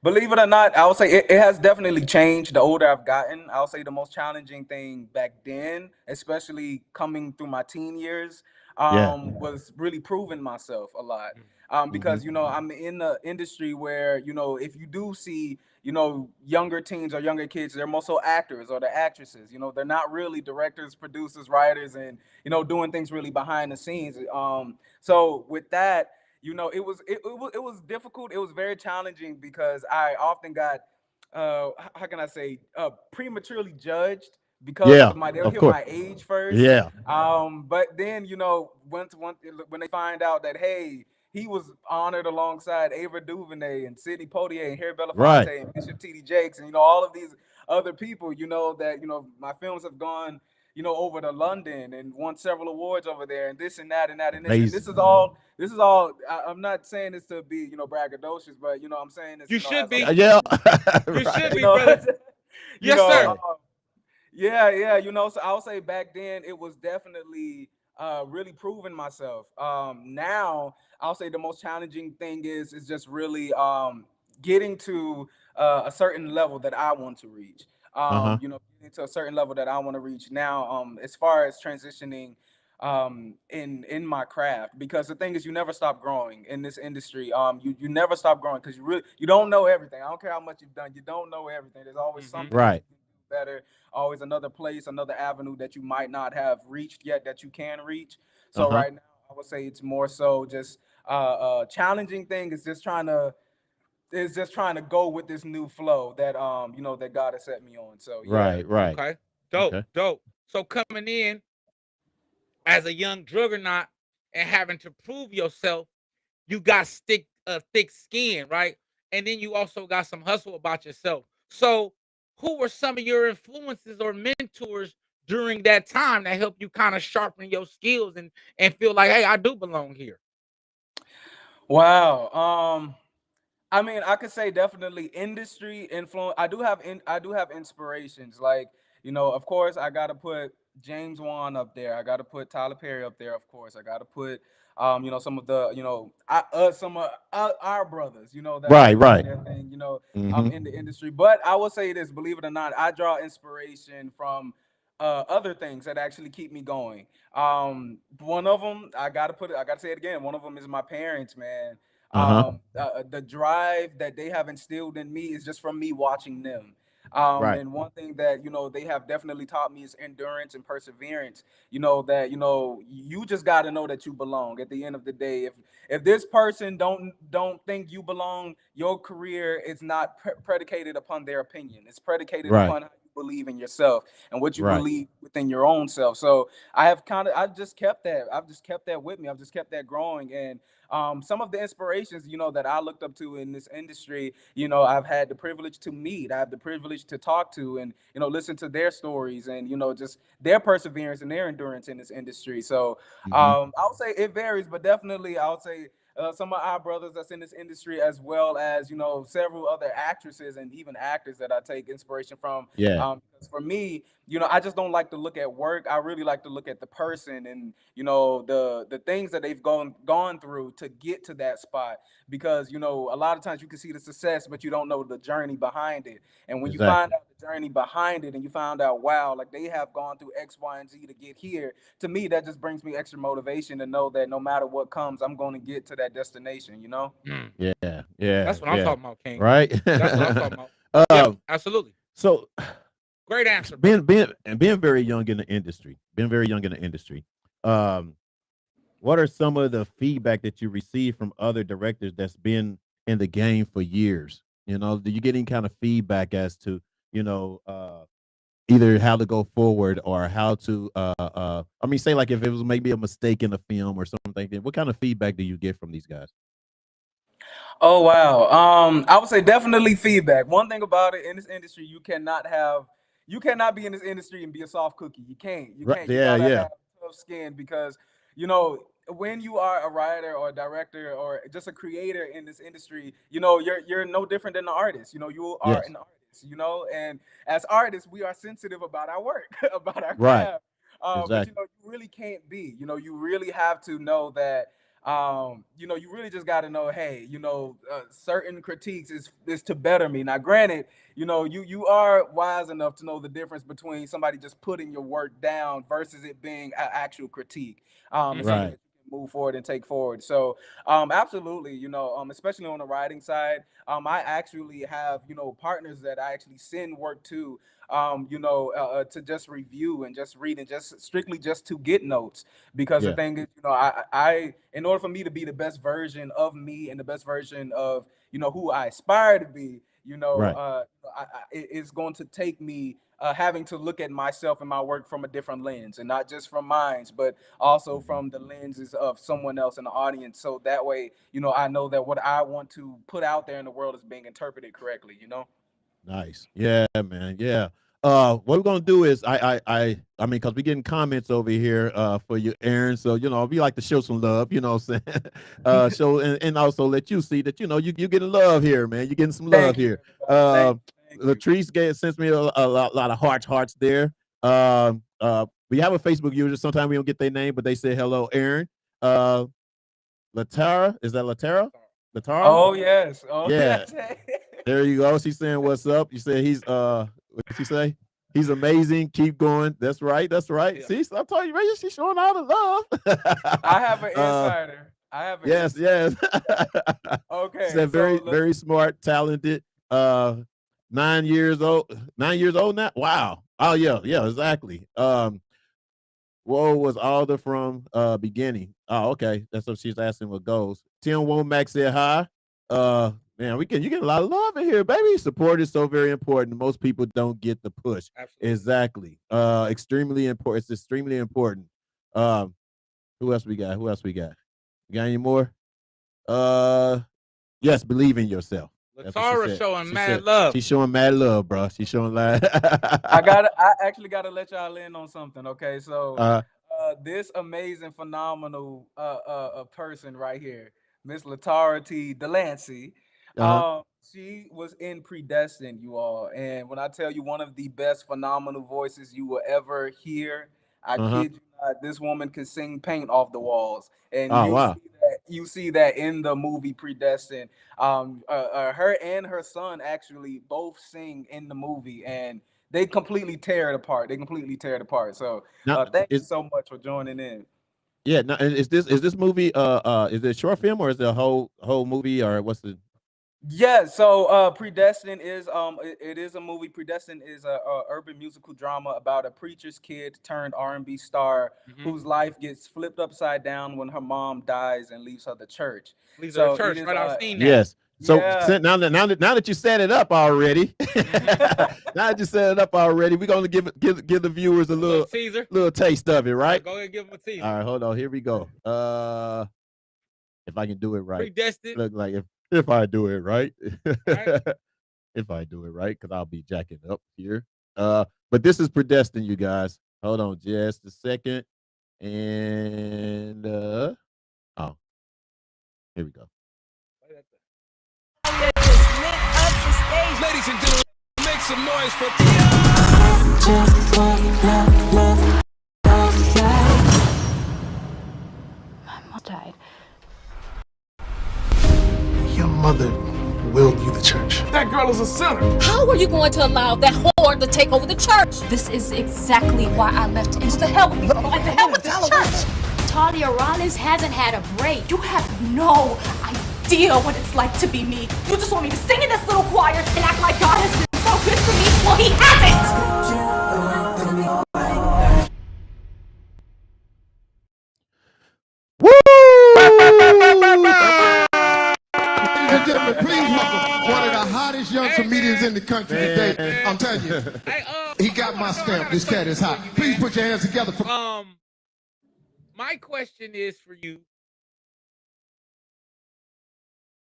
Believe it or not, I would say it has definitely changed the older I've gotten. I'll say the most challenging thing back then, especially coming through my teen years, Yeah. was really proving myself a lot. Mm-hmm. Because I'm in the industry where if you do see younger teens or younger kids, they're more so actors or the actresses. They're not really directors, producers, writers, and doing things really behind the scenes. So with that, it was difficult. It was very challenging because I often got how can I say prematurely judged because Yeah. of they'll Of hear course. my age first. Yeah. But then when they find out that, hey, he was honored alongside Ava DuVernay and Sidney Poitier and Harry Right. Belafonte and Bishop T.D. Jakes and all of these other people, that my films have gone over to London and won several awards over there, and this and that and that and this. And Amazing. this is all. I'm not saying this to be braggadocious, but I'm saying this You should as a be. Yeah. You should Right. be, brother. you Yes, know sir. um, yeah, so I'll say back then it was definitely really proving myself. Now I'll say the most challenging thing is just really getting to a certain level that I want to reach. Uh-huh. Getting to a certain level that I want to reach now. As far as transitioning in my craft, because the thing is, you never stop growing in this industry. You never stop growing because you don't know everything. I don't care how much you've done, you don't know everything. There's always Hmm. something that Right. you can do better, always another place, another avenue that you might not have reached yet that you can reach. So Uh-huh. right now, I would say it's more so just challenging thing is just trying to go with this new flow that that God has set me on. So yeah. Right. Right. Okay. Dope. Okay. Dope. So coming in as a young juggernaut and having to prove yourself, you got thick skin, right? And then you also got some hustle about yourself. So, who were some of your influences or mentors during that time that helped you kind of sharpen your skills and feel like, hey, I do belong here? Wow. I mean, I could say definitely industry influence. I do have inspirations. Like, of course, I gotta put James Wan up there. I gotta put Tyler Perry up there. Of course, I gotta put some of the some of our brothers, that are Right. doing Right. their thing, Mm-hmm. in the industry. But I will say this, believe it or not, I draw inspiration from other things that actually keep me going. One of them, I gotta say it again. One of them is my parents, man. Uh-huh. The drive that they have instilled in me is just from me watching them. Right. And one thing that they have definitely taught me is endurance and perseverance. That you just got to know that you belong. At the end of the day, if this person don't think you belong, your career is not predicated upon their opinion. It's predicated Right. upon how you believe in yourself and what you Right. believe within your own self. So I've just kept that. I've just kept that with me. I've just kept that growing. And some of the inspirations, that I looked up to in this industry, I've had the privilege to meet. I have the privilege to talk to and, listen to their stories and, just their perseverance and their endurance in this industry. So Mm-hmm. I would say it varies, but definitely I would say some of our brothers that's in this industry, as well as, several other actresses and even actors that I take inspiration from. Yeah. Because for me, I just don't like to look at work. I really like to look at the person and the things that they've gone through to get to that spot. Because a lot of times you can see the success, but you don't know the journey behind it. And when you find Exactly. out the journey behind it, and you found out, wow, like they have gone through X, Y, and Z to get here. To me, that just brings me extra motivation to know that no matter what comes, I'm going to get to that destination. Mm. Yeah. Yeah. That's what I'm Yeah. talking about, King. Right. That's what I'm talking about. Yep, um. absolutely. So, Great answer, brother. being very young in the industry, um, what are some of the feedback that you receive from other directors that's been in the game for years? Do you get any kind of feedback as to, you know, either how to go forward or how to, I mean, say like if it was maybe a mistake in the film or something, then what kind of feedback do you get from these guys? Oh wow. I would say definitely feedback. One thing about it in this industry, you cannot be in this industry and be a soft cookie. You can't. You Right. can't. You Yeah. gotta Yeah. have tough skin because when you are a writer or a director or just a creator in this industry, you're no different than an artist. You are Yes. an artist. And as artists, we are sensitive about our work, about our Right. craft. But you really can't be. You really have to know that. You really just got to know, hey, certain critiques is to better me. Now, granted, you are wise enough to know the difference between somebody just putting your work down versus it being an actual critique. It's something that you can move forward and take forward. So, absolutely, especially on the writing side, I actually have, partners that I actually send work to, to just review and just read and just strictly just to get notes. Because the thing is, I in order for me to be the best version of me and the best version of, who I aspire to be, it's going to take me having to look at myself and my work from a different lens, and not just from mine, but also from the lenses of someone else in the audience. So that way, I know that what I want to put out there in the world is being interpreted correctly. Nice. Yeah, man. Yeah. What we're gonna do is I mean, because we're getting comments over here for you, Aaron. So we like to show some love, what I'm saying? Show and also let you see that you getting love here, man. You're getting some love here. Latrice sends me a lot of hearts there. We have a Facebook user. Sometimes we don't get their name, but they say hello, Aaron. Latara, is that Latara? Latara? Oh yes. Oh yeah. Yes. There you go. She's saying what's up. You said he's what did she say? He's amazing. Keep going. That's right. That's right. Yeah. See, I'm telling you, man, she's showing all the love. I have an insider. Yes. Okay. Said very smart, talented. 9 years old. 9 years old now. Wow. Oh yeah, exactly. Whoa was Alder from beginning. Oh, okay. That's what she's asking what goes. Tim Womack said hi. Man, you get a lot of love in here, baby. Support is so very important. Most people don't get the push. Absolutely. Exactly. Extremely important. It's extremely important. Who else we got? You got any more? Yes, believe in yourself. Latara showing mad love. She's showing mad love, bro. She's showing love. I actually gotta let y'all in on something. Okay, so this amazing, phenomenal person right here, Miss Latara T. Delancey. She was in Predestined, you all. And when I tell you, one of the best phenomenal voices you will ever hear, I kid you not, this woman can sing paint off the walls. And you see that in the movie Predestined. Her and her son actually both sing in the movie, and they completely tear it apart. So thank you so much for joining in. Yeah, now is this movie is it a short film or is it a whole movie, or what's the? Yeah, so Predestined is it is a movie. Predestined is a urban musical drama about a preacher's kid turned R&B star whose life gets flipped upside down when her mom dies and leaves her the church. Leaves her the church, right? I've seen that. Yes. So now that you set it up already, now that you set it up already, we're gonna give the viewers a little teaser, little taste of it, right? Go ahead and give them a teaser. All right, hold on. Here we go. If I can do it right, Predestined. Look like if I do it right, right. If I do it right, because I'll be jacking up here. But this is Predestined, you guys. Hold on just a second, and here we go. Ladies and gentlemen, make some noise for I'm tired. Your mother willed you the church. That girl is a sinner. How are you going to allow that whore to take over the church? This is exactly why I left. It's the hell with the church. Talia Rollins hasn't had a break. You have no idea what it's like to be me. You just want me to sing in this little choir and act like God has been so good to me. Well, he hasn't. Woo! Ladies and gentlemen, please welcome one of the hottest young comedians in the country today. I'm telling you, he got my stamp. This cat is hot. Please put your hands together for. My question is for you.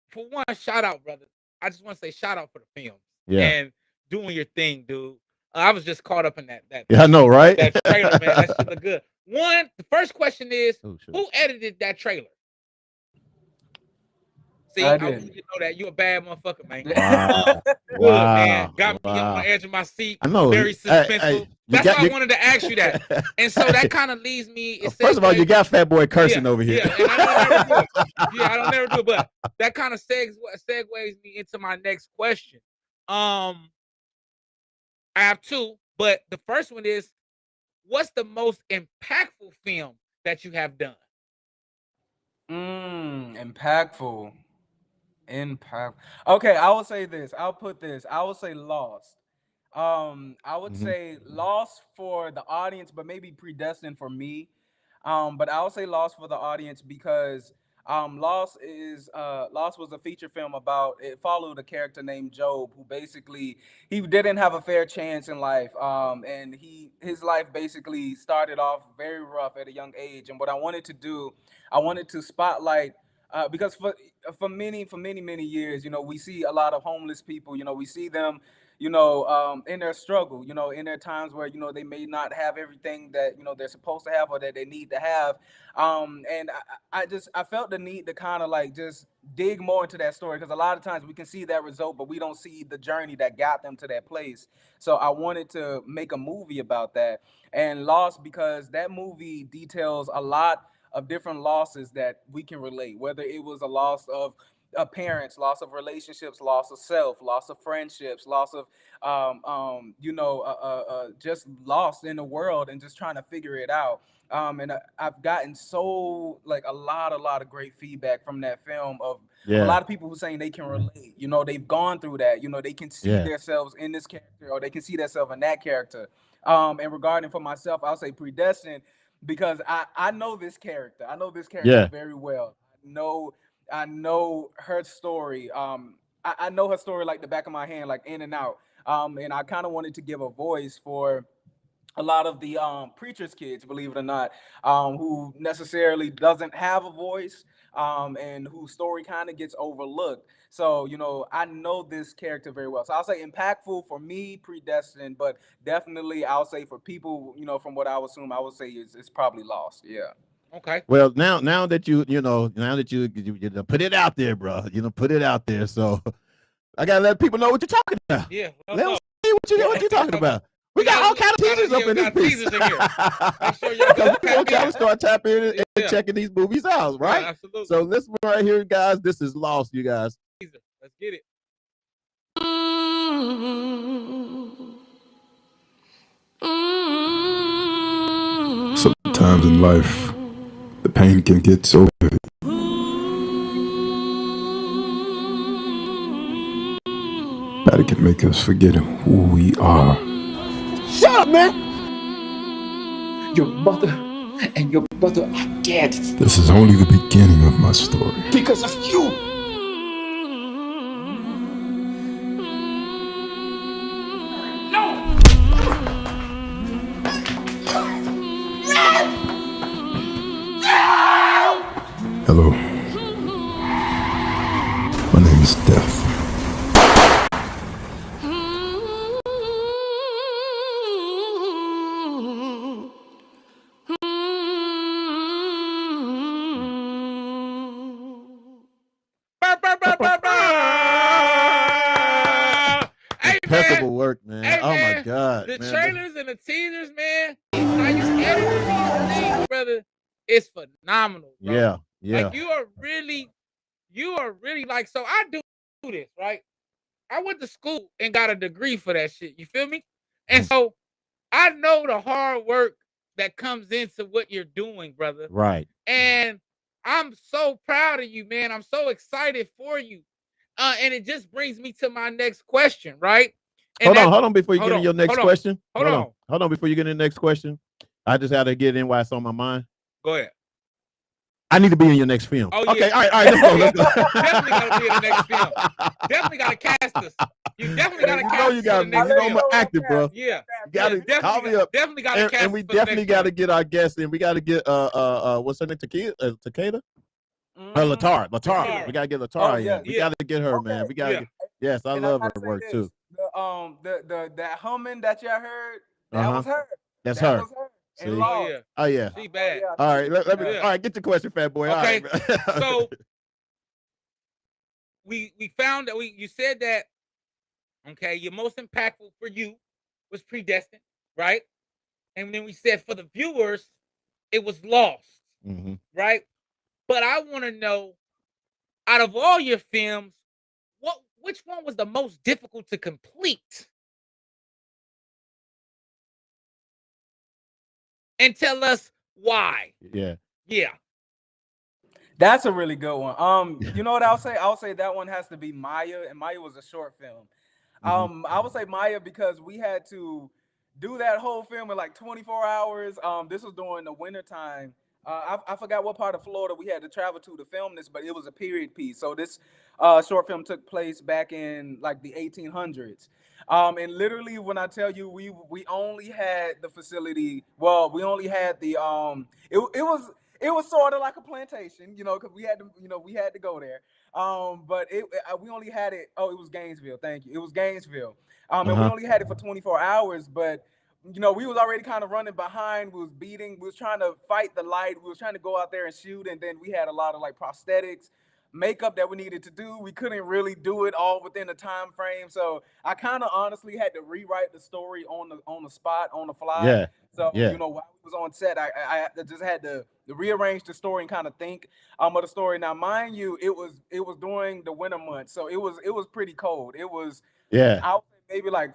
For one, shout out, brother. I just want to say shout out for the film and doing your thing, dude. I was just caught up in that. Yeah, I know, right? That trailer, man. That shit look good. The first question is, who edited that trailer? See, I I want did. you to know that you a bad motherfucker, man. Wow. Good, man. Wow. Got me on Wow. the edge of my seat. I know. Very suspenseful. That's why I wanted to ask you that. And so that kind of leads me. First of all, you got Fat Boy cursing over here. Yeah, and I don't never do it. Yeah, I don't never do it. But that kind of segues me into my next question. I have two, but the first one is, what's the most impactful film that you have done? Impactful. Okay, I will say this. I'll put this. I will say Lost. I would say Lost for the audience, but maybe Predestined for me. But I would say Lost for the audience because Lost was a feature film about, it followed a character named Job who basically he didn't have a fair chance in life. And his life basically started off very rough at a young age. And what I wanted to do, I wanted to spotlight because for many years, we see a lot of homeless people. We see them, in their struggle, in their times where they may not have everything that they're supposed to have or that they need to have. And I felt the need to kind of like just dig more into that story because a lot of times we can see that result, but we don't see the journey that got them to that place. So I wanted to make a movie about that, and Lost, because that movie details a lot of different losses that we can relate, whether it was a loss of parents, loss of relationships, loss of self, loss of friendships, loss of just lost in the world and just trying to figure it out. And I've gotten so like a lot of great feedback from that film of a lot of people who saying they can relate. They've gone through that. They can see themselves in this character or they can see themselves in that character. And regarding for myself, I'll say Predestined because I know this character. I know this character very well. I know her story. I know her story like the back of my hand, like in and out. And I kind of wanted to give a voice for a lot of the preachers' kids, believe it or not, who necessarily doesn't have a voice, and whose story kind of gets overlooked. So, I know this character very well. So I'll say impactful for me, Predestined, but definitely I'll say for people, from what I would assume, I would say it's probably Lost. Yeah. Okay. Well, now that you put it out there, bro, put it out there. So I gotta let people know what you're talking about. Yeah. Let them see what you're talking about. We got all kind of teasers up in this piece. Make sure we want y'all to start tapping in and checking these movies out, right? Yeah, absolutely. So this one right here, guys, this is Lost, you guys. Let's get it. Sometimes in life, the pain can get so vivid that it can make us forget who we are. Shut up, man! Your mother and your brother are dead. This is only the beginning of my story. Because of you! Hello. My name is Death. Impeccable work, man. Hey, oh man, my God. The man. trailers and the teasers, man. How you edit these things, brother? It's phenomenal, bro. Yeah. Like you are really like, so I do this, right? I went to school and got a degree for that shit. You feel me? And so I know the hard work that comes into what you're doing, brother. Right. And I'm so proud of you, man. I'm so excited for you. And it just brings me to my next question, right? And hold on before you get in your next question. Hold on before you get in the next question. I just had to get in why it's on my mind. Go ahead. I need to be in your next film. Oh, yeah. Okay, all right, let's go. Definitely gotta be in the next film. Definitely gotta cast us. You definitely gotta cast us. You got me. I'm an actor, bro. Yeah. You gotta call me up. Definitely gotta cast us. And we definitely gotta get our guests in. We gotta get what's her name? Takeda? Latar. We gotta get Latar in. We gotta get her, man. We gotta yes, I love her work too. That humming that y'all heard, that was her. That's her. See? Oh yeah. She bad. All right, let me. All right, get your question, Fat Boy. Okay. All right, So we found that you said that, okay, your most impactful for you was Predestined, right? And then we said for the viewers, it was Lost, right? But I want to know, out of all your films, which one was the most difficult to complete? And tell us why. Yeah. Yeah. That's a really good one. You know what I'll say? I'll say that one has to be Maya, and Maya was a short film. I would say Maya because we had to do that whole film in like 24 hours. This was during the winter time. I forgot what part of Florida we had to travel to film this, but it was a period piece. So this short film took place back in like the 1800s. And literally, when I tell you, we only had the facility. Well, we only had the it was sort of like a plantation, you know, because we had to go there. But we only had it. Oh, it was Gainesville. Thank you. It was Gainesville. And we only had it for 24 hours. But we was already kind of running behind. We was beating. We was trying to fight the light. We was trying to go out there and shoot. And then we had a lot of like prosthetics, makeup that we needed to do. We couldn't really do it all within the time frame. So I kind of honestly had to rewrite the story on the spot, on the fly. Yeah. So Yeah. while we was on set, I just had to rearrange the story and kind of think of the story. Now, mind you, it was during the winter months, so it was pretty cold. It was I would say maybe like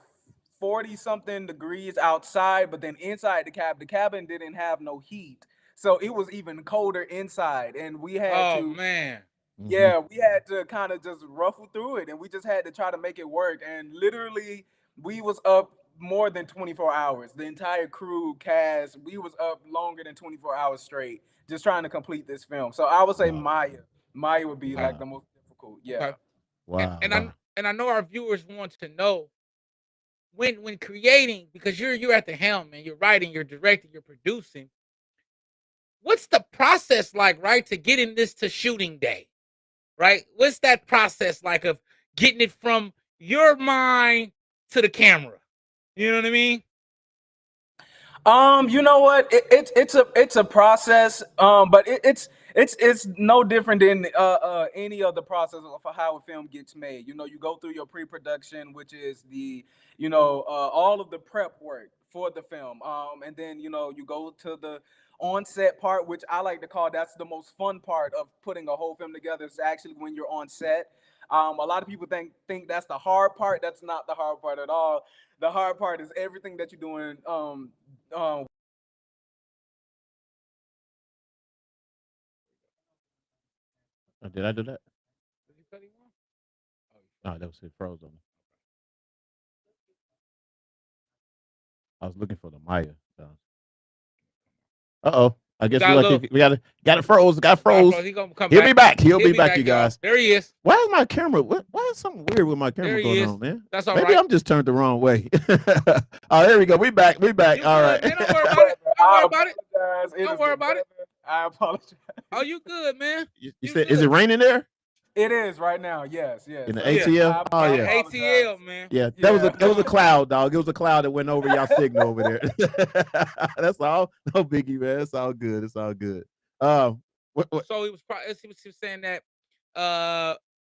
40 something degrees outside, but then inside the cabin didn't have no heat, so it was even colder inside, and we had to. Man. Yeah, we had to kind of just ruffle through it, and we just had to try to make it work. And literally, we was up more than 24 hours. The entire crew, cast, we was up longer than 24 hours straight, just trying to complete this film. So I would say Maya. Maya would be like the most difficult. Yeah. Okay. Wow. And I know our viewers want to know when creating, because you're at the helm and you're writing, you're directing, you're producing. What's the process like, right, to getting this to shooting day? Right? What's that process like of getting it from your mind to the camera? You know what I mean? You know what? It's a process. But it's no different than any other process for how a film gets made. You go through your pre-production, which is the all of the prep work for the film. And then you go to the on-set part, which I like to call that's the most fun part of putting a whole film together. Is actually when you're on set. A lot of people think that's the hard part. That's not the hard part at all. The hard part is everything that you're doing. Did I do that? No, that was it. Froze on me. I was looking for the Maya. Uh-oh. I guess we got it froze. Got froze. He gonna come He'll back. be back. He'll be back, you guys. There he is. Why is my camera? Why is something weird with my camera going on, man? That's all Maybe right. I'm just turned the wrong way. Oh, there we go. We back. All right. Man, don't worry about it. Don't worry about it. Don't worry about it. I apologize. Oh, you good, man? You said, is it raining there? It is right now. Yes. In the ATL? Oh yeah. ATL, man. Yeah, that was a cloud, dog. It was a cloud that went over y'all signal over there. That's all. No biggie, man. It's all good. It's all good. What? So he was saying that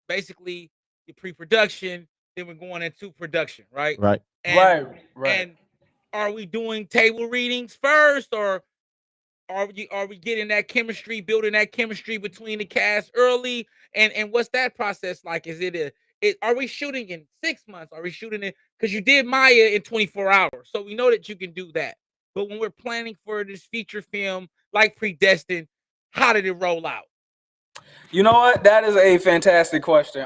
basically the pre-production, then we're going into production, right? Right. Right. And are we doing table readings first, or are we getting that chemistry, building that chemistry between the cast early? And what's that process like? Is are we shooting in 6 months? Are we shooting it? Because you did Maya in 24 hours. So we know that you can do that. But when we're planning for this feature film like Predestined, how did it roll out? You know what? That is a fantastic question.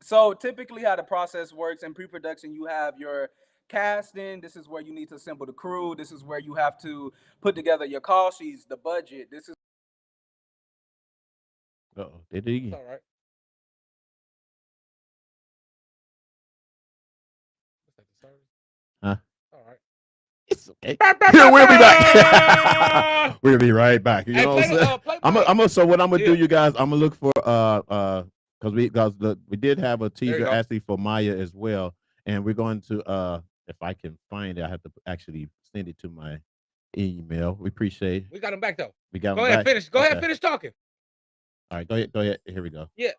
So typically how the process works in pre-production, you have your casting. This is where you need to assemble the crew. This is where you have to put together your call sheets, the budget. This is did it again. All right. Huh? All right. It's okay. We'll be back. We'll be right back. You know what I'm saying? So what I'm gonna do, you guys, I'm gonna look for because we did have a teaser actually for Maya as well, and we're going to if I can find it, I have to actually send it to my email. We appreciate it. We got him back though. We got him Go ahead, back. finish. Go ahead, finish talking. All right, go ahead. Here we go. Yeah.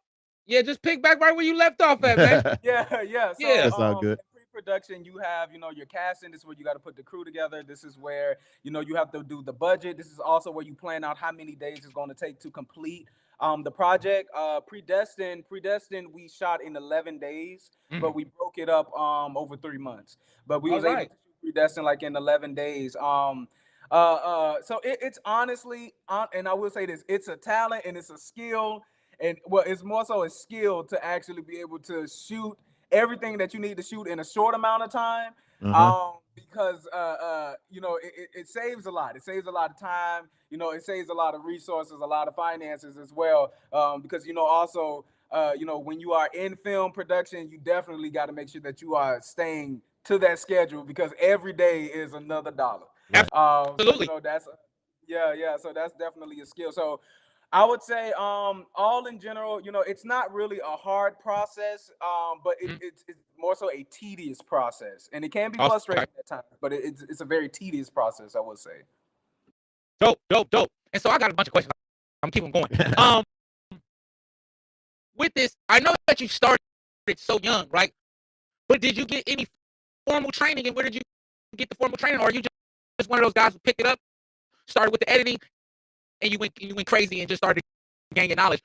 Yeah, just pick back right where you left off at, man. Yeah. So That's all good. pre-production, you have, your casting. This is where you got to put the crew together. This is where, you have to do the budget. This is also where you plan out how many days it's going to take to complete the project. Predestined, we shot in 11 days, but we broke it up over 3 months. But we was able to shoot Predestined like in 11 days. So it's honestly, and I will say this, it's a talent and it's a skill. And well, it's more so a skill to actually be able to shoot everything that you need to shoot in a short amount of time. Because it saves a lot. It saves a lot of time. It saves a lot of resources, a lot of finances as well. Because also when you are in film production, you definitely got to make sure that you are staying to that schedule, because every day is another dollar. Absolutely. So that's so that's definitely a skill. So I would say, all in general, it's not really a hard process, but it's more so a tedious process, and it can be frustrating at times, but it's a very tedious process, I would say. Dope. And so I got a bunch of questions. I'm keeping going. With this, I know that you started so young, right? But did you get any formal training, and where did you get the formal training, or are you just one of those guys who picked it up, started with the editing, and you went crazy and just started gaining knowledge?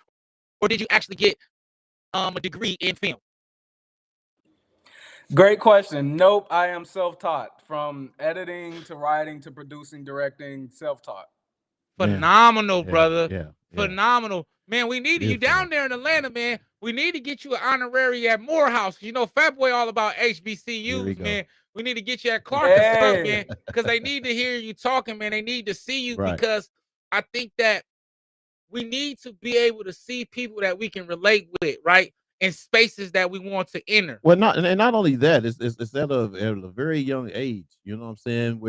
Or did you actually get a degree in film? Great question. Nope, I am self-taught. From editing to writing to producing, directing, self-taught. Phenomenal, brother. Yeah. Phenomenal. Man, we need you down there in Atlanta, man. We need to get you an honorary at Morehouse. Fat Boy all about HBCUs, man. We need to get you at Clark or something, man, because they need to hear you talking, man. They need to see you, because I think that we need to be able to see people that we can relate with, right? In spaces that we want to enter. Well, not only that, it's at a very young age. You know what I'm saying?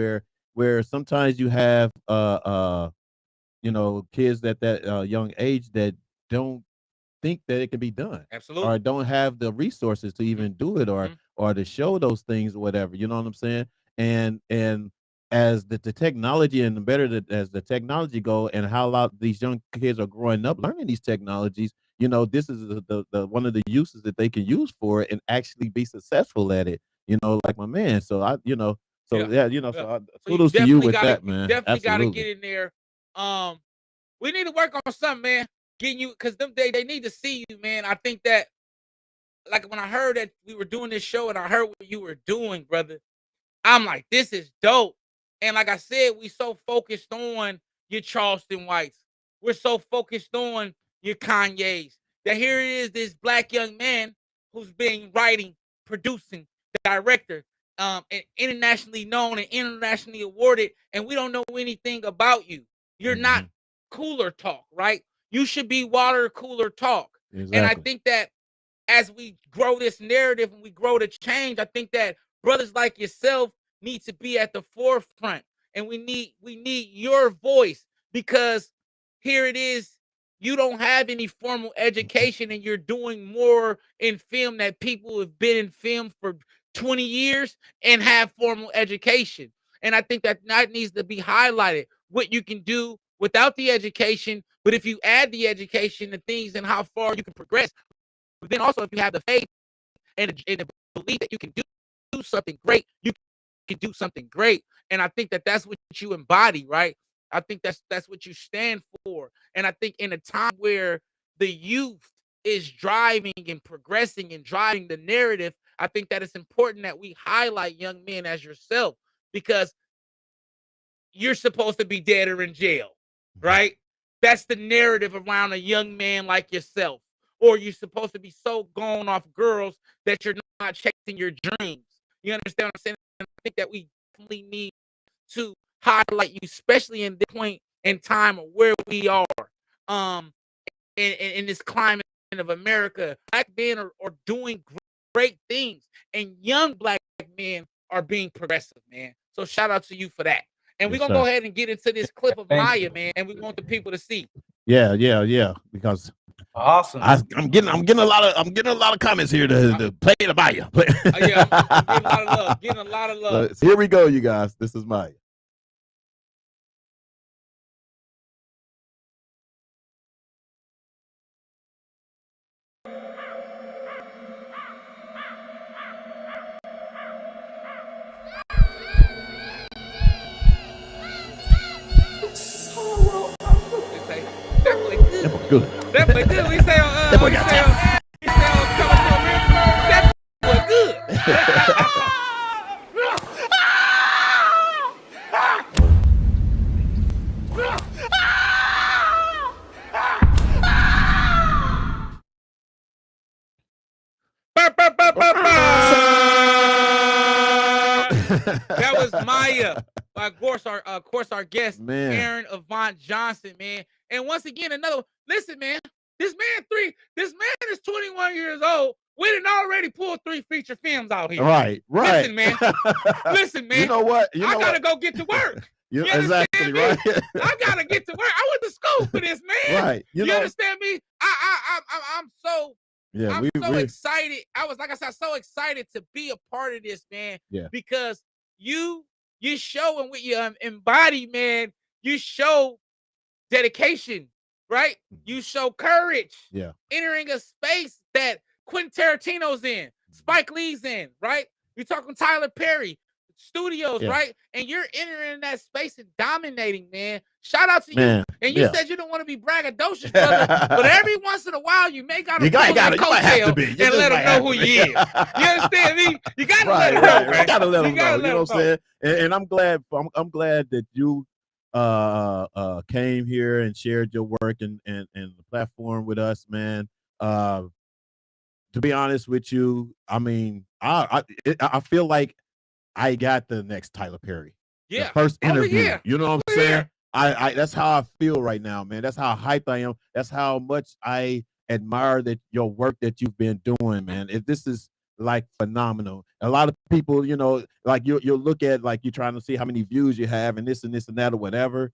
Where sometimes you have kids at that young age that don't think that it can be done. Absolutely. Or don't have the resources to even do it, or to show those things or whatever. You know what I'm saying? And as the technology and the better as the technology go, and how a lot of these young kids are growing up learning these technologies, this is the one of the uses that they can use for it and actually be successful at it. Like my man. So kudos to you with that, man. Definitely got to get in there. We need to work on something, man. Getting you, because they need to see you, man. I think that, like, when I heard that we were doing this show and I heard what you were doing, brother, I'm like, this is dope. And like I said, we so focused on your Charleston Whites. We're so focused on your Kanyes, that here it is, this black young man who's been writing, producing, director, and internationally known and internationally awarded, and we don't know anything about you. You're not cooler talk, right? You should be water cooler talk. Exactly. And I think that as we grow this narrative and we grow the change, I think that brothers like yourself need to be at the forefront, and we need your voice, because here it is, you don't have any formal education, and you're doing more in film that people who have been in film for 20 years and have formal education. And I think that needs to be highlighted, what you can do without the education, but if you add the education, the things, and how far you can progress. But then also, if you have the faith and the belief that you can do something great, you can do something great. And I think that that's what you embody, right? I think that's what you stand for. And I think in a time where the youth is driving and progressing and driving the narrative, I think that it's important that we highlight young men as yourself, because you're supposed to be dead or in jail, right? That's the narrative around a young man like yourself. Or you're supposed to be so gone off girls that you're not chasing your dreams. You understand what I'm saying? I think that we definitely need to highlight you, especially in this point in time of where we are, in this climate of America. Black men are doing great things, and young black men are being progressive, man. So shout out to you for that. And we're gonna go ahead and get into this clip of Maya, man, and we want the people to see. Yeah. Because awesome. I'm getting a lot of comments here to play the Maya. Yeah, I'm getting a lot of love. So here we go, you guys. This is Maya. good. That boy good. We say That boy got talent. we say Coming to America. That boy good. That was Maya. Of course, our guest, Man. Aaron Avant Johnson, man. And once again, listen, man. This man is 21 years old. We done already pulled 3 feature films out here. Right. Listen, man. Listen, man. You know what? I gotta go get to work. You understand exactly me? right. I gotta get to work. I went to school for this, man. Right. You understand me? I'm so excited. I was, like I said, so excited to be a part of this, man. Yeah. Because you show, and with your embody, man, you show dedication, right? You show courage. Yeah. Entering a space that Quentin Tarantino's in, Spike Lee's in, right? You're talking Tyler Perry Studios, right? And you're entering that space and dominating, man. Shout out to you. And you said you don't want to be braggadocious, brother, but every once in a while you may gotta coattail and let them know who you is. You understand me? You gotta let them know, man. You gotta let them know. gotta You let know what I'm saying? And I'm glad that you came here and shared your work and the platform with us, man. To be honest with you, I mean, I feel like I got the next Tyler Perry. Yeah. The first interview. Yeah. You know what I'm saying? I that's how I feel right now, man. That's how hyped I am. That's how much I admire that your work that you've been doing, man. This is like phenomenal. A lot of people, you know, like you'll look at, like, you're trying to see how many views you have and this and that or whatever.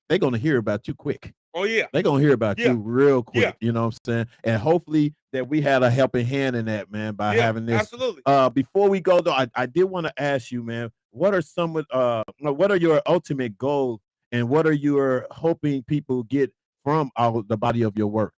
They're gonna hear about you quick. Oh yeah. They're gonna hear about you real quick. You know what I'm saying? And hopefully that we had a helping hand in that, man, by having this. Absolutely. Before we go though, I did want to ask you, man, what are your ultimate goals and what are you hoping people get from the body of your work?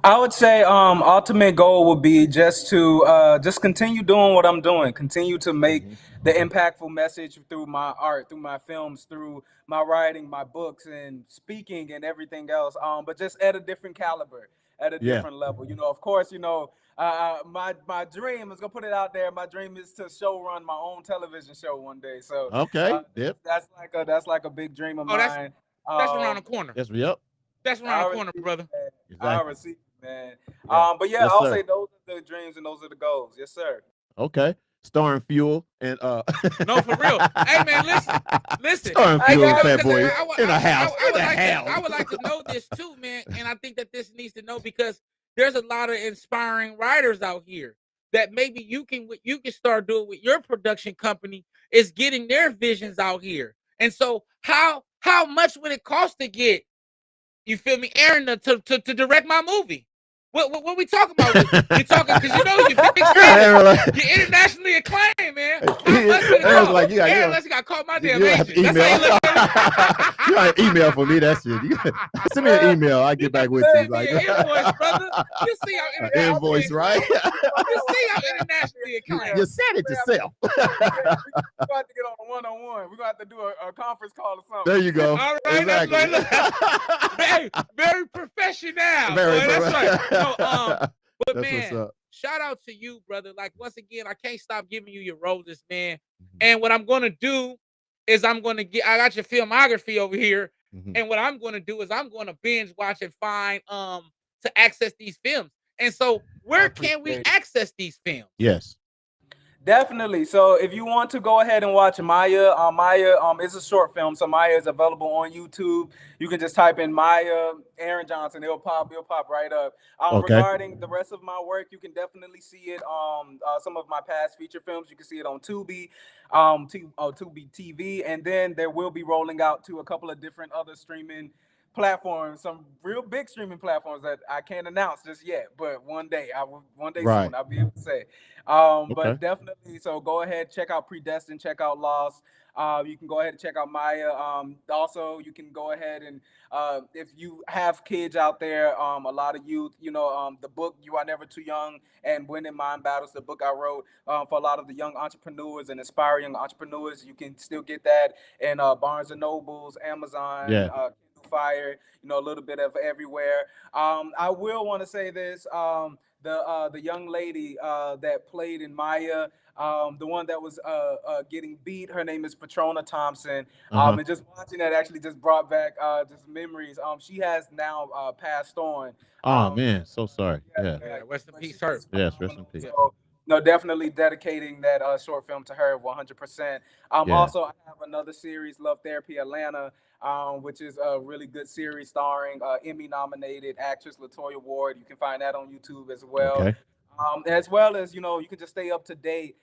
I would say ultimate goal would be just to just continue doing what I'm doing, continue to make the impactful message through my art, through my films, through my writing, my books, and speaking and everything else. But just at a different caliber, at a different level. You know, of course, you know, my dream is gonna put it out there. My dream is to run my own television show one day. So that's like a big dream of mine. That's around the corner. That's That's around the corner, brother. Exactly. I receive, man. But yeah, I'll say those are the dreams and those are the goals. Yes, sir. Okay. Starring Fuel and No, for real. Hey man, listen. Starring Fuel and Fat Boy in a house. I would like to know this too, man. And I think that this needs to know because there's a lot of inspiring writers out here that maybe you can start doing with your production company is getting their visions out here. And so how much would it cost to get, you feel me, Aaron, to direct my movie? What we talking about? You talking because you know you're big famous. You're internationally acclaimed, man. Aaron's like, Aaron, unless you got caught my damn agent. You got an email for me. That's it. Send me an email. I'll get back with you. Like invoice, brother. You see how invoice, right? You see how internationally acclaimed. You said it yourself. We're going to have to get on a one-on-one. We're going to have to do a conference call or something. There you go. All right, exactly. That's right. Very professional. That's right. But man, shout out to you, brother. Like, once again, I can't stop giving you your roses, man. And what I'm gonna do is I got your filmography over here, and what I'm gonna do is I'm gonna binge watch and find to access these films. And so, where can we access these films? Yes. Definitely. So if you want to go ahead and watch Maya, Maya is a short film. So Maya is available on YouTube. You can just type in Maya Aaron Johnson. It'll pop right up. Regarding the rest of my work, you can definitely see it on some of my past feature films. You can see it on Tubi, Tubi TV, and then there will be rolling out to a couple of different other streaming platforms, some real big streaming platforms that I can't announce just yet, but one day soon I'll be able to say. But definitely, so go ahead, check out Predestined, check out Lost. You can go ahead and check out Maya. Also, you can go ahead and if you have kids out there, a lot of youth, the book You Are Never Too Young and Winning Mind Battles, the book I wrote for a lot of the young entrepreneurs and aspiring entrepreneurs. You can still get that in Barnes and Nobles, Amazon, fire, you know, a little bit of everywhere. I will want to say this. The young lady that played in Maya, the one that was getting beat, her name is Patrona Thompson. And just watching that actually just brought back just memories. She has now passed on. Oh man, so sorry. Yeah. Rest in peace, her. Yes, rest in peace. So, no, definitely dedicating that short film to her 100%. Yeah. Also, I have another series, Love Therapy Atlanta, which is a really good series starring Emmy-nominated actress LaToya Ward. You can find that on YouTube as well. Okay. As well as, you know, you can just stay up to date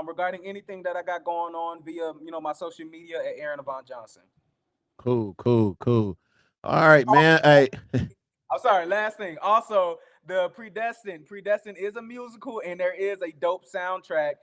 regarding anything that I got going on via, you know, my social media at Aaron Avant Johnson. Cool. All right, man. Hey. I'm sorry, last thing. Also, the Predestined is a musical, and there is a dope soundtrack.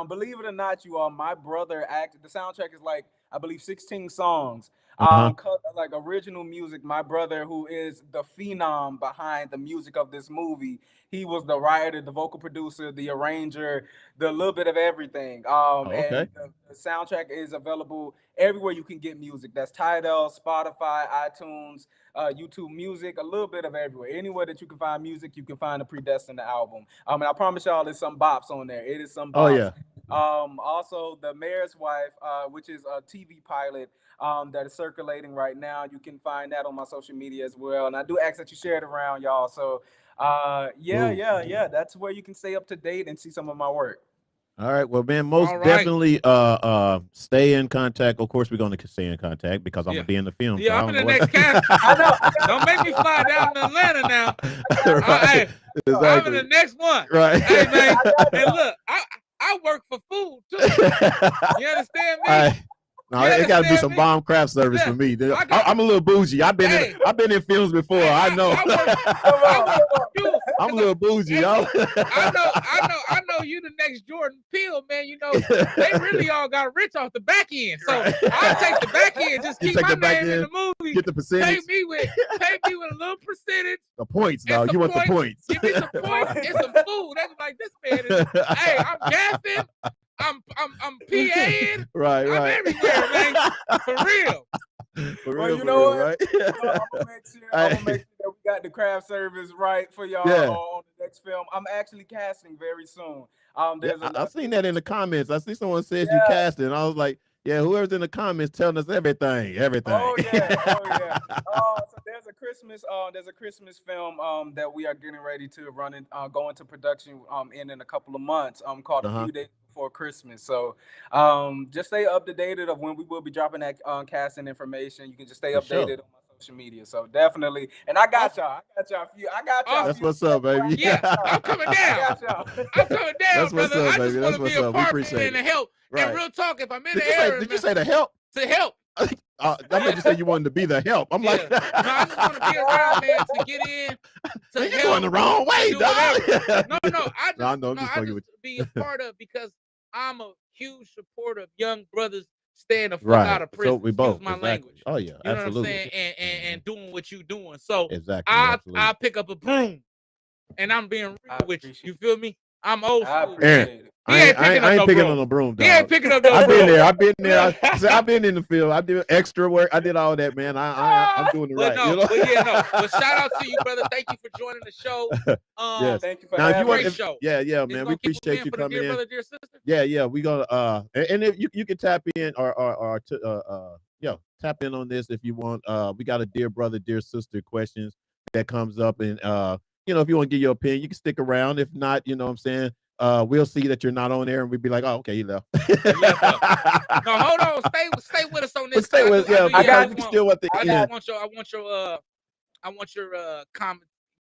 Believe it or not, you all, my brother acted. The soundtrack is like, I believe, 16 songs. Like original music. My brother, who is the phenom behind the music of this movie, he was the writer, the vocal producer, the arranger, the little bit of everything. And the soundtrack is available everywhere you can get music. That's Tidal, Spotify, iTunes, YouTube Music, a little bit of everywhere. Anywhere that you can find music, you can find the Predestined album. And I promise y'all, there's some bops on there. It is some bops. Oh yeah. Also, The Mayor's Wife, which is a TV pilot that is circulating right now. You can find that on my social media as well. And I do ask that you share it around, y'all. So yeah. That's where you can stay up to date and see some of my work. All right. Well, man, most definitely stay in contact. Of course, we're going to stay in contact because I'm going to be in the film. Yeah, so I'm in the next cast. I know. Don't make me fly down to Atlanta now. Right. Exactly. I'm in the next one. Right. Hey, man. And look, I work for food, too. You understand me? No, it got to be some bomb craft service for me. I'm a little bougie. I've been in films before. I know. I'm a little bougie. I know you the next Jordan Peele, man. You know, they really all got rich off the back end. So I'll take the back end, just keep my name in the movie. Get the percentage. Pay me with a little percentage. The points, dog. You want the points. Give me some points and some food. That's like this man is, hey, I'm gassing. I'm PAing. Right. I'm everywhere, man. For real. Well, you know what? Right? I'm gonna make sure that we got the craft service right for y'all on the next film. I'm actually casting very soon. I've seen that in the comments. I see someone says you casting. And I was like, yeah, whoever's in the comments telling us everything. Oh yeah. So there's a Christmas film that we are getting ready to run and go into production in a couple of months called A Few Days Before Christmas. So just stay up to date of when we will be dropping that casting information. You can just stay updated on my social media. So definitely, and I got y'all. That's what's up, baby. Yeah, I'm coming down. I'm coming down, That's what's brother. up, I baby. just want to be a part of it and to help. Right. And real talk, if I'm in the area, did you say to help? To help. I thought you said you wanted to be the help. I'm like, no, I just want to be around, man, to get in, to you're help. going the wrong way, dog. I just be a part of because I'm a huge supporter of young brothers staying the fuck out of prison. So we both. Use my language. Oh yeah, you know absolutely. what I'm saying? And doing what you doing. So exactly. I pick up a broom, and I'm being real with you. You feel me? I'm old school. Aaron, I ain't picking on no broom, dog. He ain't picking up no I've broom. been there. I've been in the field. I did extra work. I did all that, man. I'm doing it right. No, you know? But shout out to you, brother. Thank you for joining the show. Yes. Thank you for having me. Show. Yeah, man. We appreciate you coming in. Brother, dear sister? Yeah. We gonna and if you can tap in or tap in on this if you want. We got a dear brother, dear sister questions that comes up, and if you want to give your opinion, you can stick around. If not, you know what I'm saying. We'll see that you're not on there, and we'd be like, "Oh, okay, he left." No, hold on, stay with us on this. Stay with, I got you. Still at the end. I want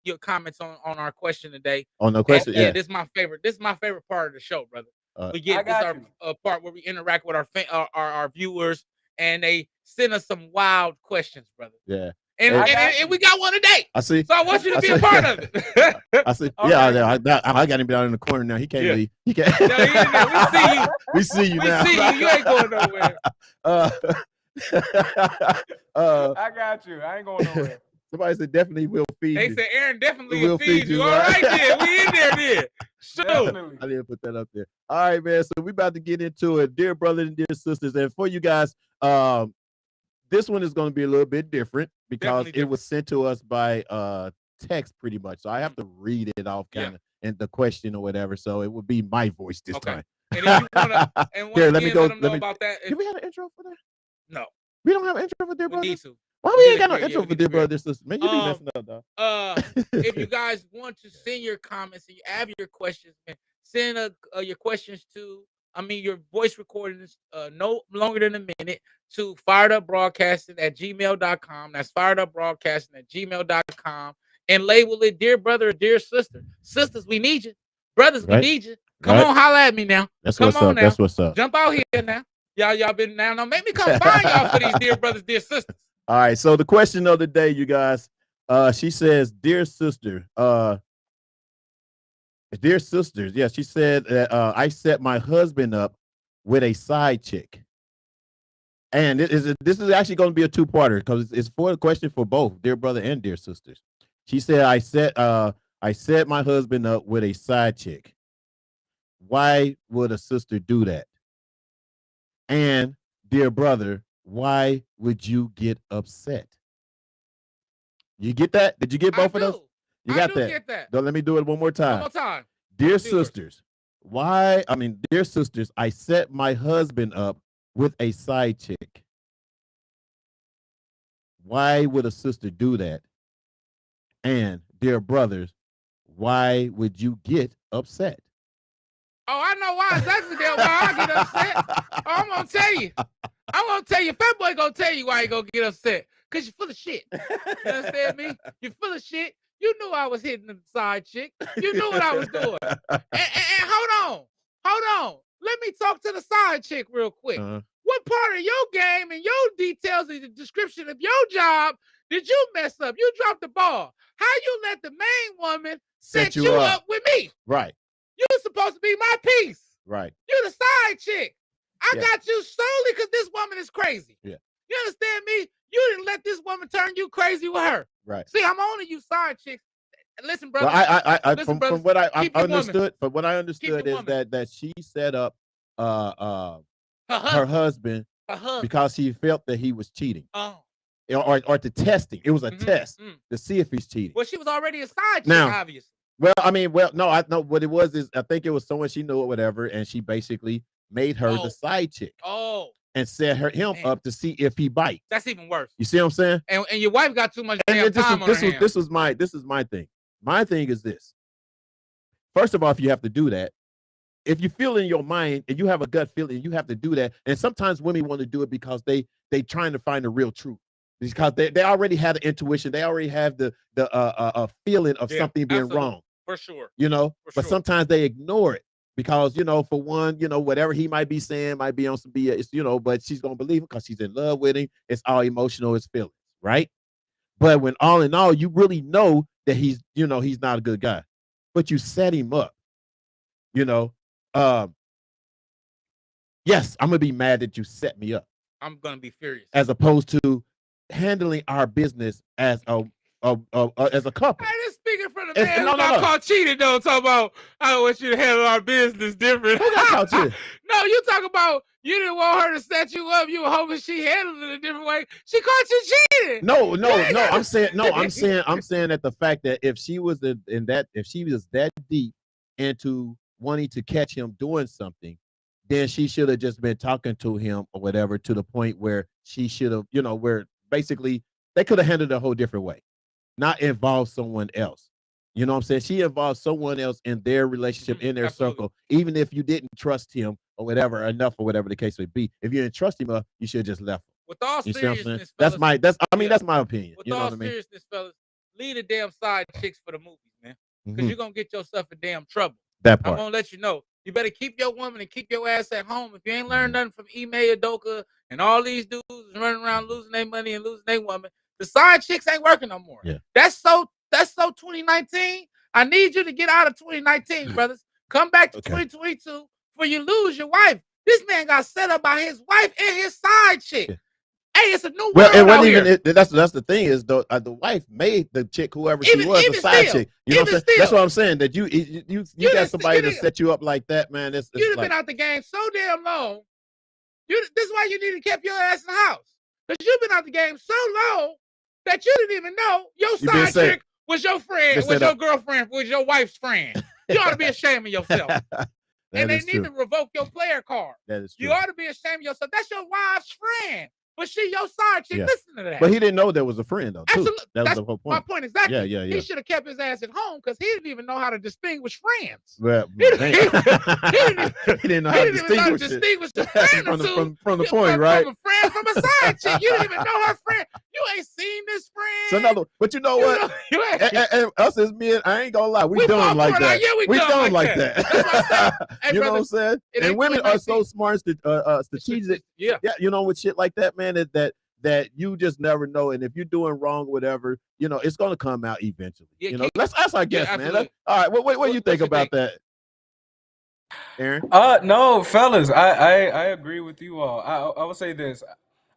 your comments on our question today. On the question, yeah. This is my favorite. This is my favorite part of the show, brother. We get this our part where we interact with our viewers, and they send us some wild questions, brother. Yeah. And we got one today. I see. So I want you to be a part of it. I see. I got him down in the corner now. He can't leave. He can't. No, he in there. We see you now. We see you. You ain't going nowhere. I got you. I ain't going nowhere. Somebody said definitely will feed you. They said Aaron definitely will feed you. All right, then. We in there then. Sure. I didn't put that up there. All right, man. So we about to get into it. Dear brothers and dear sisters. And for you guys, this one is going to be a little bit different because Definitely it was sent to us by text pretty much. So I have to read it off kind of and the question or whatever. So it would be my voice this time. And if you wanna, and once Here, again, let me go. let them know Let me. about that. Do we have an intro for that? No, we don't have an intro for Dear we Brother. need to. Why We we need ain't got to no create- intro we for need Dear to create- Brother, sister? Man, you be messing up, dog. If you guys want to send your comments and you have your questions, man, send your questions to, your voice recordings no longer than a minute to firedupbroadcasting@gmail.com. That's firedupbroadcasting@gmail.com. And label it Dear Brother or Dear Sister. Sisters, we need you. Brothers, we need you. Come on, holla at me now. Come on now. That's what's up. Jump out here now. Y'all been now. Now make me come find y'all for these Dear Brothers, Dear Sisters. All right. So the question of the day, you guys, she says, Dear sister, dear sisters. Yeah, she said that I set my husband up with a side chick. And this is actually going to be a two-parter because it's for a question for both Dear Brother and Dear Sisters. She said, I set my husband up with a side chick. Why would a sister do that? And Dear Brother, why would you get upset? You get that? Did you get both of those? You got that? Get that. Let me do it one more time. One more time. Dear sisters, dear sisters, I set my husband up with a side chick. Why would a sister do that? And dear brothers, why would you get upset? Oh, I know why exactly why I get upset. Oh, I'm gonna tell you. Fat boy gonna tell you why he gonna get upset. Cause you're full of shit. You understand me? You're full of shit. You knew I was hitting the side chick. You knew what I was doing. And hold on. Let me talk to the side chick real quick. What part of your game and your details and the description of your job did you mess up? You dropped the ball. How you let the main woman set you up with me? Right. You're supposed to be my piece. Right. You're the side chick. I got you solely because this woman is crazy. Yeah. You understand me? You didn't let this woman turn you crazy with her. Right. See, I'm owning you side chicks. Listen, brother. Well, from what I understood, is that she set up her husband because she felt that he was cheating. Oh. Or to testing. It was a test to see if he's cheating. Well, she was already a side chick, Now, obviously. Well, no, I know what it was is I think it was someone she knew or whatever, and she basically made her the side chick. Oh. And set him up to see if he bites. That's even worse. You see what I'm saying? And your wife got too much damn time on her hands. This is my thing. My thing is this. First of all, if you have to do that, if you feel in your mind and you have a gut feeling, you have to do that. And sometimes women want to do it because they trying to find the real truth. Because they already had an intuition. They already have the feeling of something being wrong. For sure. But sometimes they ignore it. Because, for one, whatever he might be saying might be on some BS, but she's going to believe him because she's in love with him. It's all emotional, it's feelings, right? But when all in all, you really know that he's not a good guy. But you set him up, yes, I'm going to be mad that you set me up. I'm going to be furious. As opposed to handling our business as a couple. I just speaking from the man who got caught cheating, though. Talking about, I want you to handle our business different. Who got caught cheating? No, you talk about you didn't want her to set you up. You were hoping she handled it a different way. She caught you cheating. No. I'm saying that the fact that if she was if she was that deep into wanting to catch him doing something, then she should have just been talking to him or whatever to the point where she should have, where basically they could have handled it a whole different way. Not involve someone else. You know what I'm saying? She involved someone else in their relationship, in their circle, even if you didn't trust him or whatever enough or whatever the case may be. If you didn't trust him enough, you should have just left him. With all seriousness, that's my opinion. With all seriousness, fellas, leave the damn side chicks for the movies, man. Because you're gonna get yourself in damn trouble. That part. I'm gonna let you know. You better keep your woman and keep your ass at home. If you ain't learned nothing from Ime Udoka and all these dudes running around losing their money and losing their woman, the side chicks ain't working no more. Yeah. That's so 2019. I need you to get out of 2019, brothers. Come back to 2022 before you lose your wife. This man got set up by his wife and his side chick. Yeah. Hey, it's a new world it wasn't out even. That's the thing is the wife made the chick, whoever she was, the side chick. You know what I'm saying? That's what I'm saying. That you got somebody to set you up like that, man. You've been out the game so damn long. This is why you need to keep your ass in the house. Because you've been out the game so long. that you didn't even know your side chick was your friend, was your girlfriend, was your wife's friend. You ought to be ashamed of yourself. And they need to revoke your player card. That is true. You ought to be ashamed of yourself. That's your wife's friend. But she your side chick. Listen to that. But he didn't know there was a friend though. Too. Absolutely. That was the whole point. My point exactly. Yeah. He should have kept his ass at home because he didn't even know how to distinguish friends. Well, he didn't know how to distinguish the friend from the point, right? From a friend from a side chick. You didn't even know her friend. You ain't seen this friend. So but you know what? And us as men, I ain't gonna lie, we dumb like that. We dumb like that. Hey, you brother, know what I'm saying? And women are so smart, strategic. Yeah. You know, with shit like that, man. That you just never know, and if you're doing wrong, whatever, you know, it's gonna come out eventually. Yeah, you know, that's our guess, man. All right, what do you think about that, Aaron? No, fellas, I agree with you all. I would say this.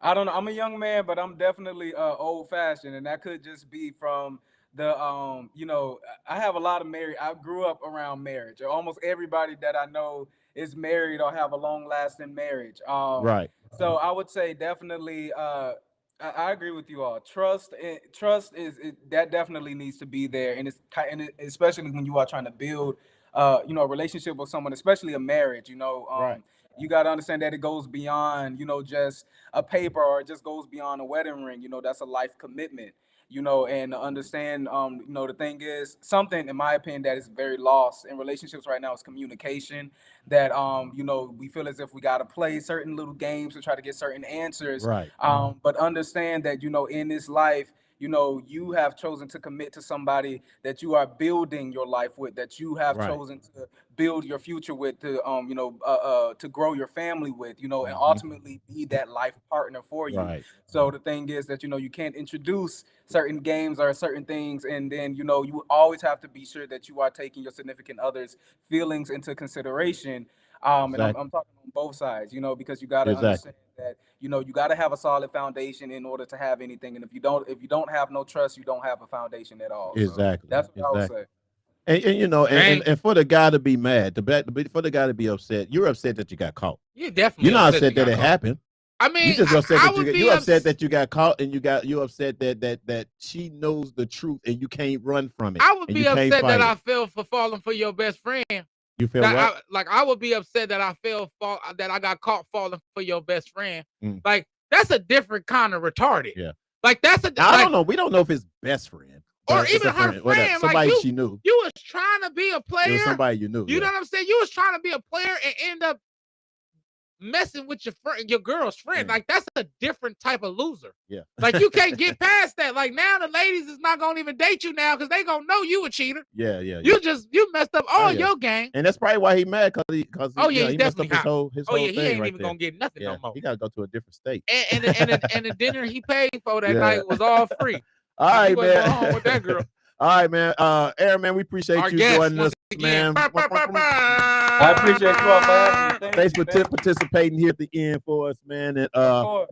I don't know. I'm a young man, but I'm definitely old fashioned, and that could just be from the you know, I have a lot of I grew up around marriage. Almost everybody that I know is married or have a long lasting marriage. Right. So I would say definitely I agree with you all. Trust is that definitely needs to be there, and especially when you are trying to build you know, a relationship with someone, especially a marriage. You know, right. You got to understand that it goes beyond, you know, just a paper, or it just goes beyond a wedding ring. You know, that's a life commitment. You know, and understand, you know, the thing is, something in my opinion that is very lost in relationships right now is communication. That you know, we feel as if we got to play certain little games to try to get certain answers. Right. But understand that, you know, in this life, you know, you have chosen to commit to somebody that you are building your life with, that you have chosen to build your future with, to you know, to grow your family with, you know, and ultimately be that life partner for you. Right. So the thing is that, you know, you can't introduce certain games or certain things, and then, you know, you always have to be sure that you are taking your significant other's feelings into consideration. And I'm talking on both sides, you know, because you got to understand that, you know, you got to have a solid foundation in order to have anything. And if you don't have no trust, you don't have a foundation at all. Exactly. So that's what I would say. And you know, and for the guy to be mad, for the guy to be upset, you're upset that you got caught. You're definitely You're not upset that it happened. I mean, you just upset you're upset that you got caught, and you're upset that she knows the truth and you can't run from it. I would be upset that I fell for falling for your best friend. You feel what? I would be upset that that I got caught falling for your best friend. Like, that's a different kind of retarded. Yeah. Like, that's I don't know. We don't know if it's best friend or even her friend. Somebody like she knew. You was trying to be a player. It was somebody you knew. You know what I'm saying? You was trying to be a player and end up messing with your girl's friend. Like, that's a different type of loser. Yeah. Like, you can't get past that. Like, now the ladies is not gonna even date you now because they gonna know you a cheater. Yeah. You messed up all your game. And that's probably why he mad, because he messed up his whole he thing ain't right even there. gonna get nothing no more. He gotta go to a different state. And the dinner he paid for that night was all free. All right, man. Go home with that girl. All right, man. Aaron, man, we appreciate you joining us, man. I appreciate you all for having me. Thanks for participating here at the end for us, man. And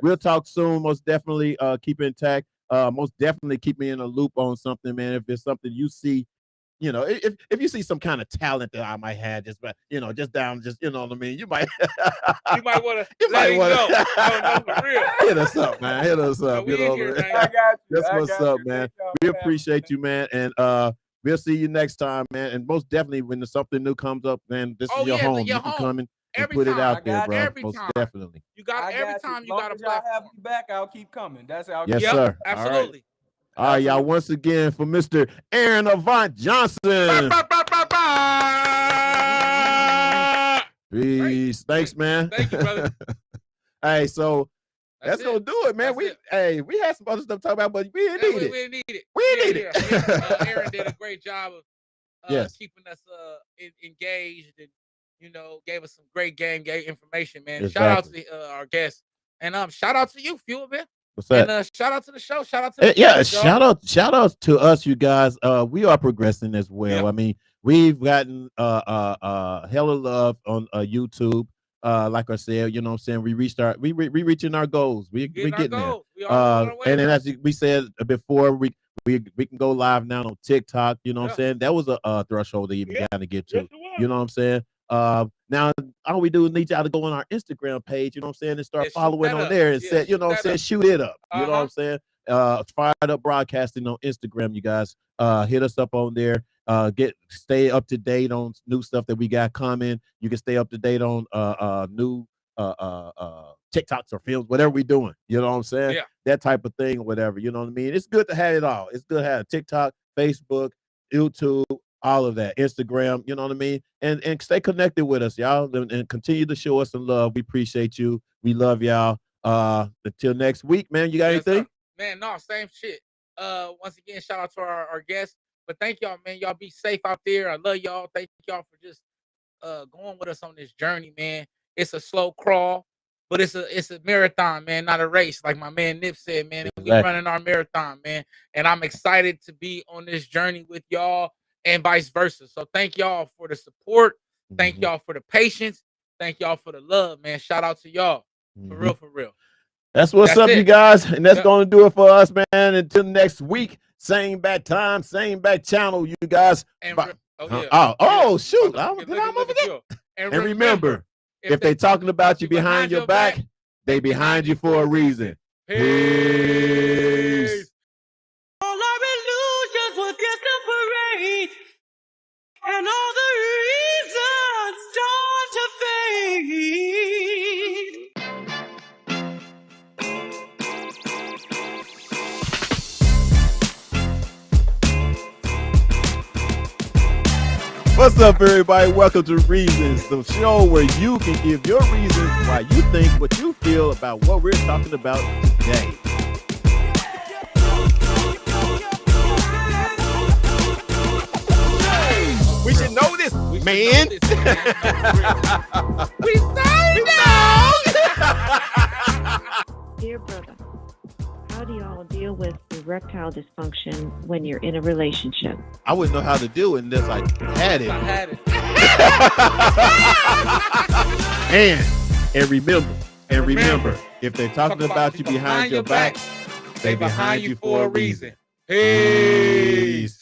we'll talk soon. Most definitely keep intact. Most definitely keep me in a loop on something, man. If there's something you see, you know, if you see some kind of talent that I might have, just you know, you know what I mean. You might want to let it go. No, for real. Hit us up, man. Hit us up. You know, I got you. That's what's up, man. We appreciate you, man, and we'll see you next time, man. And most definitely, when something new comes up, man, this is your home. You can come in and put it out there, bro. Most definitely. You got every time you got a platform. Have me back, I'll keep coming. That's how. Yes, sir. Absolutely. All right, y'all. Once again, for Mr. Aaron Avant Johnson. Peace. Thanks, man. Thank you, brother. Hey, so that's gonna do it, man. We had some other stuff to talk about, but we didn't need it. We didn't need it. We didn't need it. Aaron did a great job of keeping us engaged, and, you know, gave us some great game information, man. Exactly. Shout out to our guests, and shout out to you, Fuel Man. What's that? And shout out to the show. Shout out to shout out to us, you guys. We are progressing as well. Yeah. I mean, we've gotten hella love on YouTube. Like I said, you know what I'm saying, we reaching our goals. We're getting there. And then, as we said before, we can go live now on TikTok. You know what I'm saying? That was a threshold to even kind of get to. You know what I'm saying? Now all we do is need y'all to go on our Instagram page, you know what I'm saying, and start following on there and set, you know what I'm saying, shoot it up. You know what I'm saying? Fired Up Broadcasting on Instagram, you guys. Hit us up on there. Stay up to date on new stuff that we got coming. You can stay up to date on new TikToks or films, whatever we doing. You know what I'm saying? Yeah. That type of thing or whatever. You know what I mean? It's good to have it all. It's good to have TikTok, Facebook, YouTube, all of that, Instagram. You know what I mean? And stay connected with us, y'all, and continue to show us some love. We appreciate you. We love y'all. Until next week, man. You got anything? Sir. Man, no, same shit. Once again, shout out to our guests. But thank y'all, man. Y'all be safe out there. I love y'all. Thank y'all for just going with us on this journey, man. It's a slow crawl, but it's a marathon, man, not a race. Like my man Nip said, man. Exactly. We running our marathon, man. And I'm excited to be on this journey with y'all and vice versa. So thank y'all for the support. Thank y'all for the patience. Thank y'all for the love, man. Shout out to y'all. For real, for real. That's what's up, you guys. And that's going to do it for us, man. Until next week, same bad time, same bad channel, you guys. And Shoot. And remember, if they talking about you behind your back, they behind you for a reason. Peace. All our illusions will get the parade, and all the reasons start to fade. What's up, everybody? Welcome to Reasons, the show where you can give your reasons why you think what you feel about what we're talking about today. We should know this, man. We say no. Dear brother, how do y'all deal with erectile dysfunction when you're in a relationship? I wouldn't know how to do it unless I had it. And remember, if they're talking about you behind your back, they behind you for a reason. Peace.